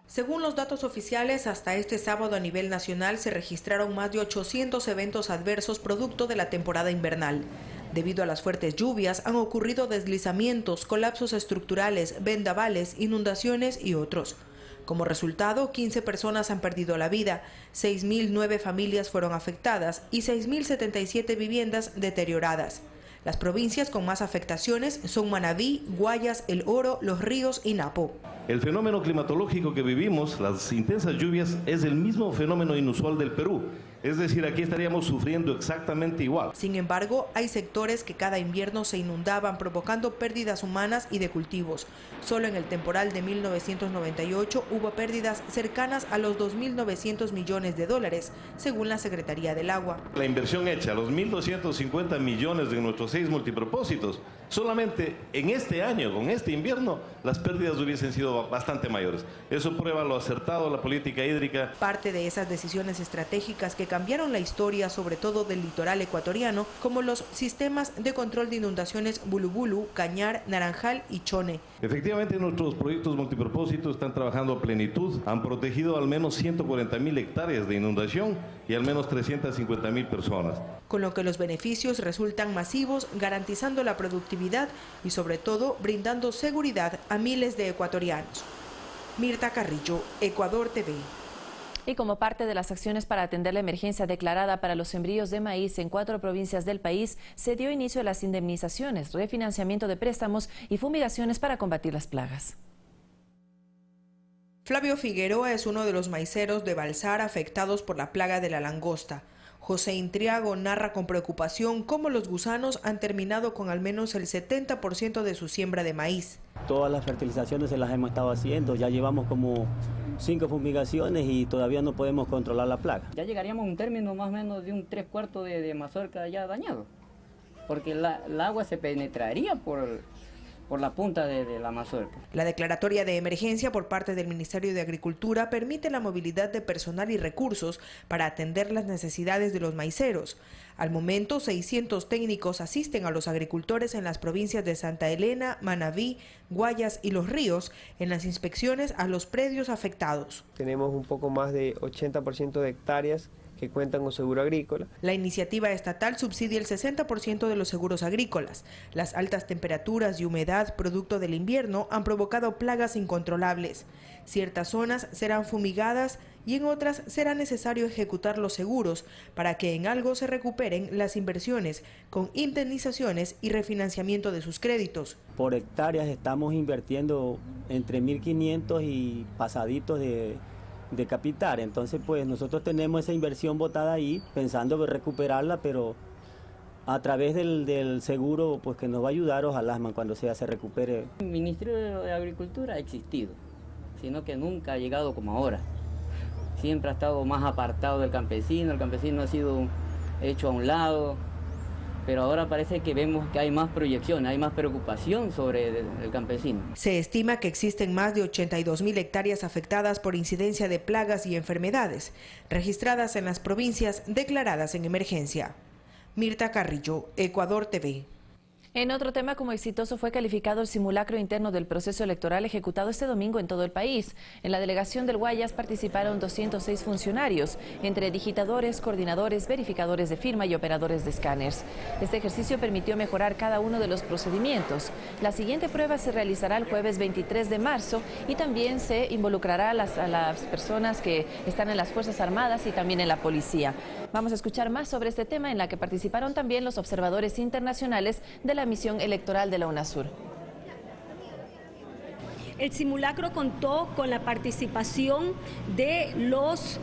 Según los datos oficiales, hasta este sábado a nivel nacional se registraron más de 800 eventos adversos producto de la temporada invernal. Debido a las fuertes lluvias han ocurrido deslizamientos, colapsos estructurales, vendavales, inundaciones y otros. Como resultado, 15 personas han perdido la vida, 6.009 familias fueron afectadas y 6.077 viviendas deterioradas. Las provincias con más afectaciones son Manabí, Guayas, El Oro, Los Ríos y Napo. El fenómeno climatológico que vivimos, las intensas lluvias, es el mismo fenómeno inusual del Perú. Es decir, aquí estaríamos sufriendo exactamente igual. Sin embargo, hay sectores que cada invierno se inundaban, provocando pérdidas humanas y de cultivos. Solo en el temporal de 1998 hubo pérdidas cercanas a los 2.900 millones de dólares, según la Secretaría del Agua. La inversión hecha, los 1.250 millones de nuestros 6 multipropósitos, solamente en este año, con este invierno, las pérdidas hubiesen sido bastante mayores. Eso prueba lo acertado de la política hídrica. Parte de esas decisiones estratégicas que cambiaron la historia, sobre todo del litoral ecuatoriano, como los sistemas de control de inundaciones Bulubulu, Cañar, Naranjal y Chone. Efectivamente, nuestros proyectos multipropósitos están trabajando a plenitud. Han protegido al menos 140.000 hectáreas de inundación y al menos 350.000 personas. Con lo que los beneficios resultan masivos, garantizando la productividad y sobre todo brindando seguridad a miles de ecuatorianos. Mirta Carrillo, Ecuador TV. Y como parte de las acciones para atender la emergencia declarada para los sembríos de maíz en 4 provincias del país, se dio inicio a las indemnizaciones, refinanciamiento de préstamos y fumigaciones para combatir las plagas. Flavio Figueroa es uno de los maiceros de Balsar afectados por la plaga de la langosta. José Intriago narra con preocupación cómo los gusanos han terminado con al menos el 70% de su siembra de maíz. Todas las fertilizaciones se las hemos estado haciendo, ya llevamos como 5 fumigaciones y todavía no podemos controlar la plaga. Ya llegaríamos a un término más o menos de un 3/4 de mazorca ya dañado, porque el agua se penetraría por la punta de la mazorca. La declaratoria de emergencia por parte del Ministerio de Agricultura permite la movilidad de personal y recursos para atender las necesidades de los maiceros. Al momento, 600 técnicos asisten a los agricultores en las provincias de Santa Elena, Manabí, Guayas y Los Ríos en las inspecciones a los predios afectados. Tenemos un poco más de 80% de hectáreas que cuentan con seguro agrícola. La iniciativa estatal subsidia el 60% de los seguros agrícolas. Las altas temperaturas y humedad producto del invierno han provocado plagas incontrolables. Ciertas zonas serán fumigadas y en otras será necesario ejecutar los seguros para que en algo se recuperen las inversiones con indemnizaciones y refinanciamiento de sus créditos. Por hectáreas estamos invirtiendo entre 1.500 y pasaditos de capital, entonces pues nosotros tenemos esa inversión botada ahí pensando en recuperarla, pero a través del seguro pues que nos va a ayudar, ojalá cuando se recupere. El Ministerio de Agricultura ha existido, sino que nunca ha llegado como ahora. Siempre ha estado más apartado del campesino, el campesino ha sido hecho a un lado, pero ahora parece que vemos que hay más proyección, hay más preocupación sobre el campesino. Se estima que existen más de 82.000 hectáreas afectadas por incidencia de plagas y enfermedades, registradas en las provincias declaradas en emergencia. Mirta Carrillo, Ecuador TV. En otro tema, como exitoso fue calificado el simulacro interno del proceso electoral ejecutado este domingo en todo el país. En la delegación del Guayas participaron 206 funcionarios, entre digitadores, coordinadores, verificadores de firma y operadores de escáneres. Este ejercicio permitió mejorar cada uno de los procedimientos. La siguiente prueba se realizará el jueves 23 de marzo y también se involucrará a las personas que están en las Fuerzas Armadas y también en la policía. Vamos a escuchar más sobre este tema, en la que participaron también los observadores internacionales de la misión electoral de la UNASUR. El simulacro contó con la participación de los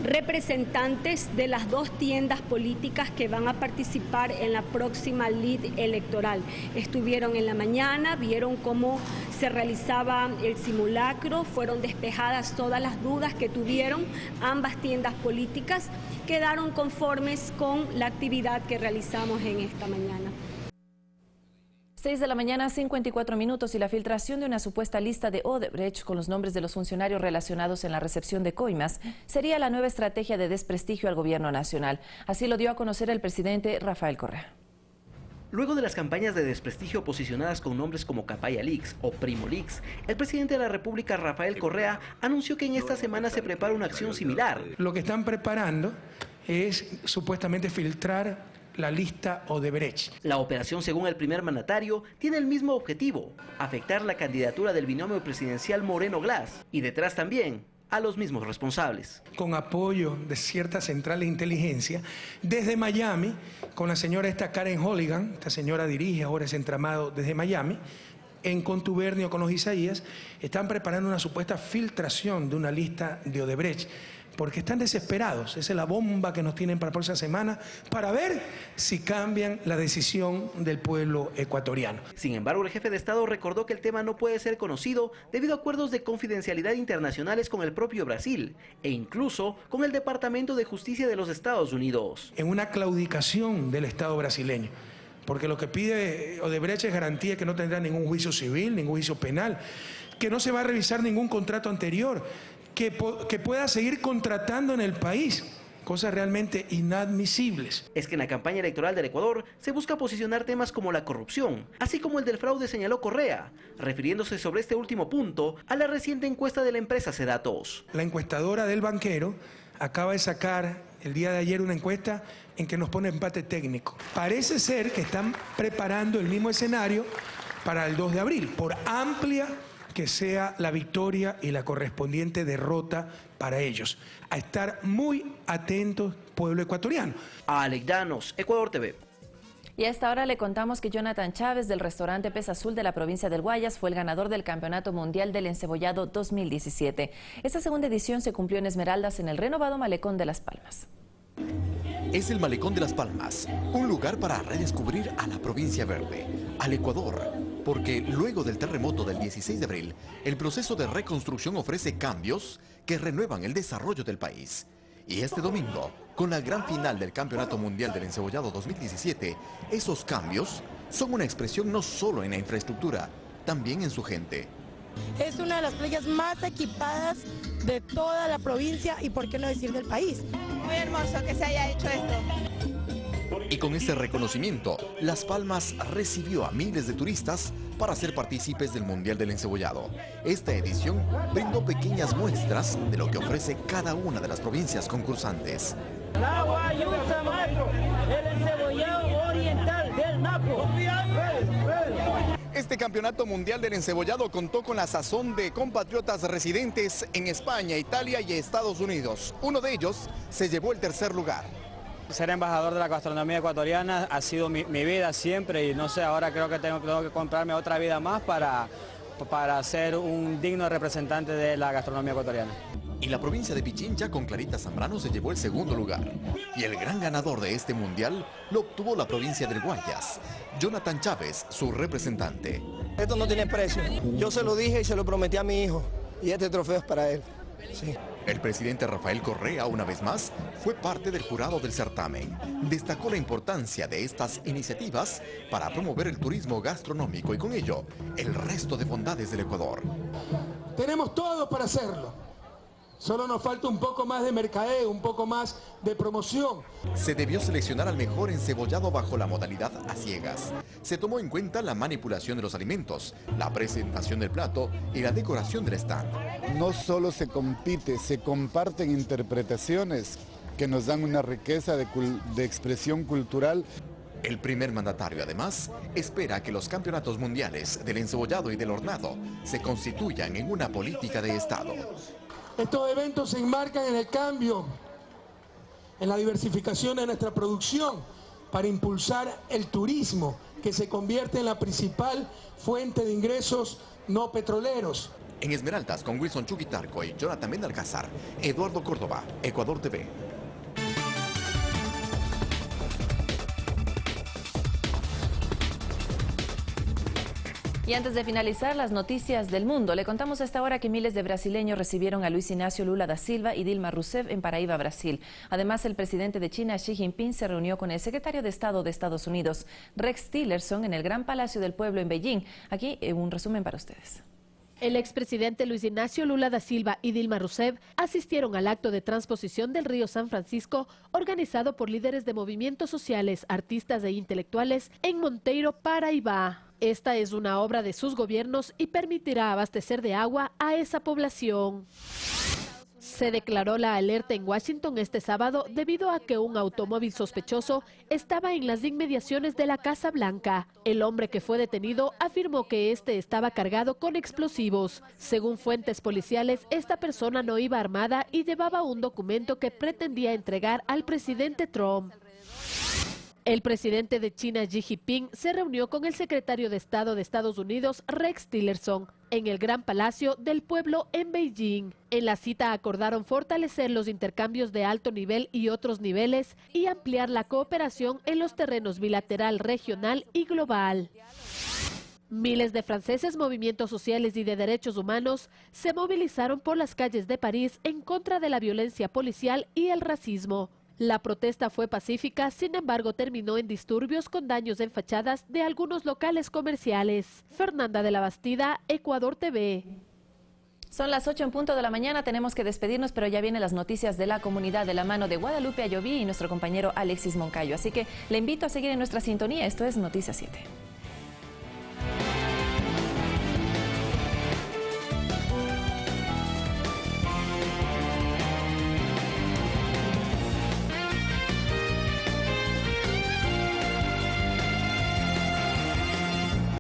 representantes de las dos tiendas políticas que van a participar en la próxima lid electoral. Estuvieron en la mañana, vieron cómo se realizaba el simulacro, fueron despejadas todas las dudas que tuvieron ambas tiendas políticas, quedaron conformes con la actividad que realizamos en esta mañana. 6 de la mañana, 54 minutos, y la filtración de una supuesta lista de Odebrecht con los nombres de los funcionarios relacionados en la recepción de coimas sería la nueva estrategia de desprestigio al gobierno nacional. Así lo dio a conocer el presidente Rafael Correa. Luego de las campañas de desprestigio posicionadas con nombres como Capaya Leaks o Primo Leaks, el presidente de la República, Rafael Correa, anunció que en esta semana se prepara una acción similar. Lo que están preparando es supuestamente filtrar la lista Odebrecht. La operación, según el primer mandatario, tiene el mismo objetivo: afectar la candidatura del binomio presidencial Moreno-Glass, y detrás también a los mismos responsables. Con apoyo de ciertas centrales de inteligencia, desde Miami, con la señora Karen Holligan, esta señora dirige ahora ese entramado desde Miami, en contubernio con los Isaías, están preparando una supuesta filtración de una lista de Odebrecht, porque están desesperados. Esa es la bomba que nos tienen para la próxima semana, para ver si cambian la decisión del pueblo ecuatoriano. Sin embargo, el jefe de Estado recordó que el tema no puede ser conocido debido a acuerdos de confidencialidad internacionales con el propio Brasil e incluso con el Departamento de Justicia de los Estados Unidos. En una claudicación del Estado brasileño, porque lo que pide Odebrecht es garantía que no tendrá ningún juicio civil, ningún juicio penal, que no se va a revisar ningún contrato anterior, que pueda seguir contratando en el país, cosas realmente inadmisibles. Es que en la campaña electoral del Ecuador se busca posicionar temas como la corrupción, así como el del fraude, señaló Correa, refiriéndose sobre este último punto a la reciente encuesta de la empresa Cedatos. La encuestadora del banquero acaba de sacar el día de ayer una encuesta en que nos pone empate técnico. Parece ser que están preparando el mismo escenario para el 2 de abril, por amplia que sea la victoria y la correspondiente derrota para ellos. A estar muy atentos, pueblo ecuatoriano. Alex Llanos, Ecuador TV. Y a esta hora le contamos que Jonathan Chávez, del restaurante Pez Azul de la provincia del Guayas, fue el ganador del Campeonato Mundial del Encebollado 2017. Esta segunda edición se cumplió en Esmeraldas, en el renovado Malecón de Las Palmas. Es el Malecón de Las Palmas, un lugar para redescubrir a la provincia verde, al Ecuador, porque luego del terremoto del 16 de abril, el proceso de reconstrucción ofrece cambios que renuevan el desarrollo del país. Y este domingo, con la gran final del Campeonato Mundial del Encebollado 2017, esos cambios son una expresión no solo en la infraestructura, también en su gente. Es una de las playas más equipadas de toda la provincia y por qué no decir del país. Muy hermoso que se haya hecho esto. Y con este reconocimiento, Las Palmas recibió a miles de turistas para ser partícipes del Mundial del Encebollado. Esta edición brindó pequeñas muestras de lo que ofrece cada una de las provincias concursantes. La guayusa, maestro, el encebollado oriental del Napo. Este Campeonato Mundial del Encebollado contó con la sazón de compatriotas residentes en España, Italia y Estados Unidos. Uno de ellos se llevó el tercer lugar. Ser embajador de la gastronomía ecuatoriana ha sido mi vida siempre y no sé, ahora creo que tengo que comprarme otra vida más para ser un digno representante de la gastronomía ecuatoriana. Y la provincia de Pichincha con Clarita Zambrano se llevó el segundo lugar. Y el gran ganador de este mundial lo obtuvo la provincia del Guayas, Jonathan Chávez, su representante. Esto no tiene precio. Yo se lo dije y se lo prometí a mi hijo. Y este trofeo es para él. Sí. El presidente Rafael Correa, una vez más, fue parte del jurado del certamen. Destacó la importancia de estas iniciativas para promover el turismo gastronómico y con ello el resto de bondades del Ecuador. Tenemos todo para hacerlo. Solo nos falta un poco más de mercadeo, un poco más de promoción. Se debió seleccionar al mejor encebollado bajo la modalidad a ciegas. Se tomó en cuenta la manipulación de los alimentos, la presentación del plato y la decoración del stand. No solo se compite, se comparten interpretaciones que nos dan una riqueza de expresión cultural. El primer mandatario, además, espera que los campeonatos mundiales del encebollado y del hornado se constituyan en una política de Estado. Estos eventos se enmarcan en el cambio, en la diversificación de nuestra producción para impulsar el turismo, que se convierte en la principal fuente de ingresos no petroleros. En Esmeraldas, con Wilson Chuquitarco y Jonathan Benalcázar, Eduardo Córdoba, Ecuador TV. Y antes de finalizar las noticias del mundo, le contamos a esta hora que miles de brasileños recibieron a Luis Inácio Lula da Silva y Dilma Rousseff en Paraíba, Brasil. Además, el presidente de China, Xi Jinping, se reunió con el secretario de Estado de Estados Unidos, Rex Tillerson, en el Gran Palacio del Pueblo en Beijing. Aquí un resumen para ustedes. El expresidente Luis Inácio Lula da Silva y Dilma Rousseff asistieron al acto de transposición del río San Francisco, organizado por líderes de movimientos sociales, artistas e intelectuales en Monteiro, Paraíba. Esta es una obra de sus gobiernos y permitirá abastecer de agua a esa población. Se declaró la alerta en Washington este sábado debido a que un automóvil sospechoso estaba en las inmediaciones de la Casa Blanca. El hombre que fue detenido afirmó que este estaba cargado con explosivos. Según fuentes policiales, esta persona no iba armada y llevaba un documento que pretendía entregar al presidente Trump. El presidente de China, Xi Jinping, se reunió con el secretario de Estado de Estados Unidos, Rex Tillerson, en el Gran Palacio del Pueblo en Beijing. En la cita acordaron fortalecer los intercambios de alto nivel y otros niveles y ampliar la cooperación en los terrenos bilateral, regional y global. Miles de franceses, movimientos sociales y de derechos humanos se movilizaron por las calles de París en contra de la violencia policial y el racismo. La protesta fue pacífica, sin embargo terminó en disturbios con daños en fachadas de algunos locales comerciales. Fernanda de la Bastida, Ecuador TV. Son las 8 en punto de la mañana, tenemos que despedirnos, pero ya vienen las noticias de la comunidad de la mano de Guadalupe Ayoví y nuestro compañero Alexis Moncayo. Así que le invito a seguir en nuestra sintonía, esto es Noticias 7.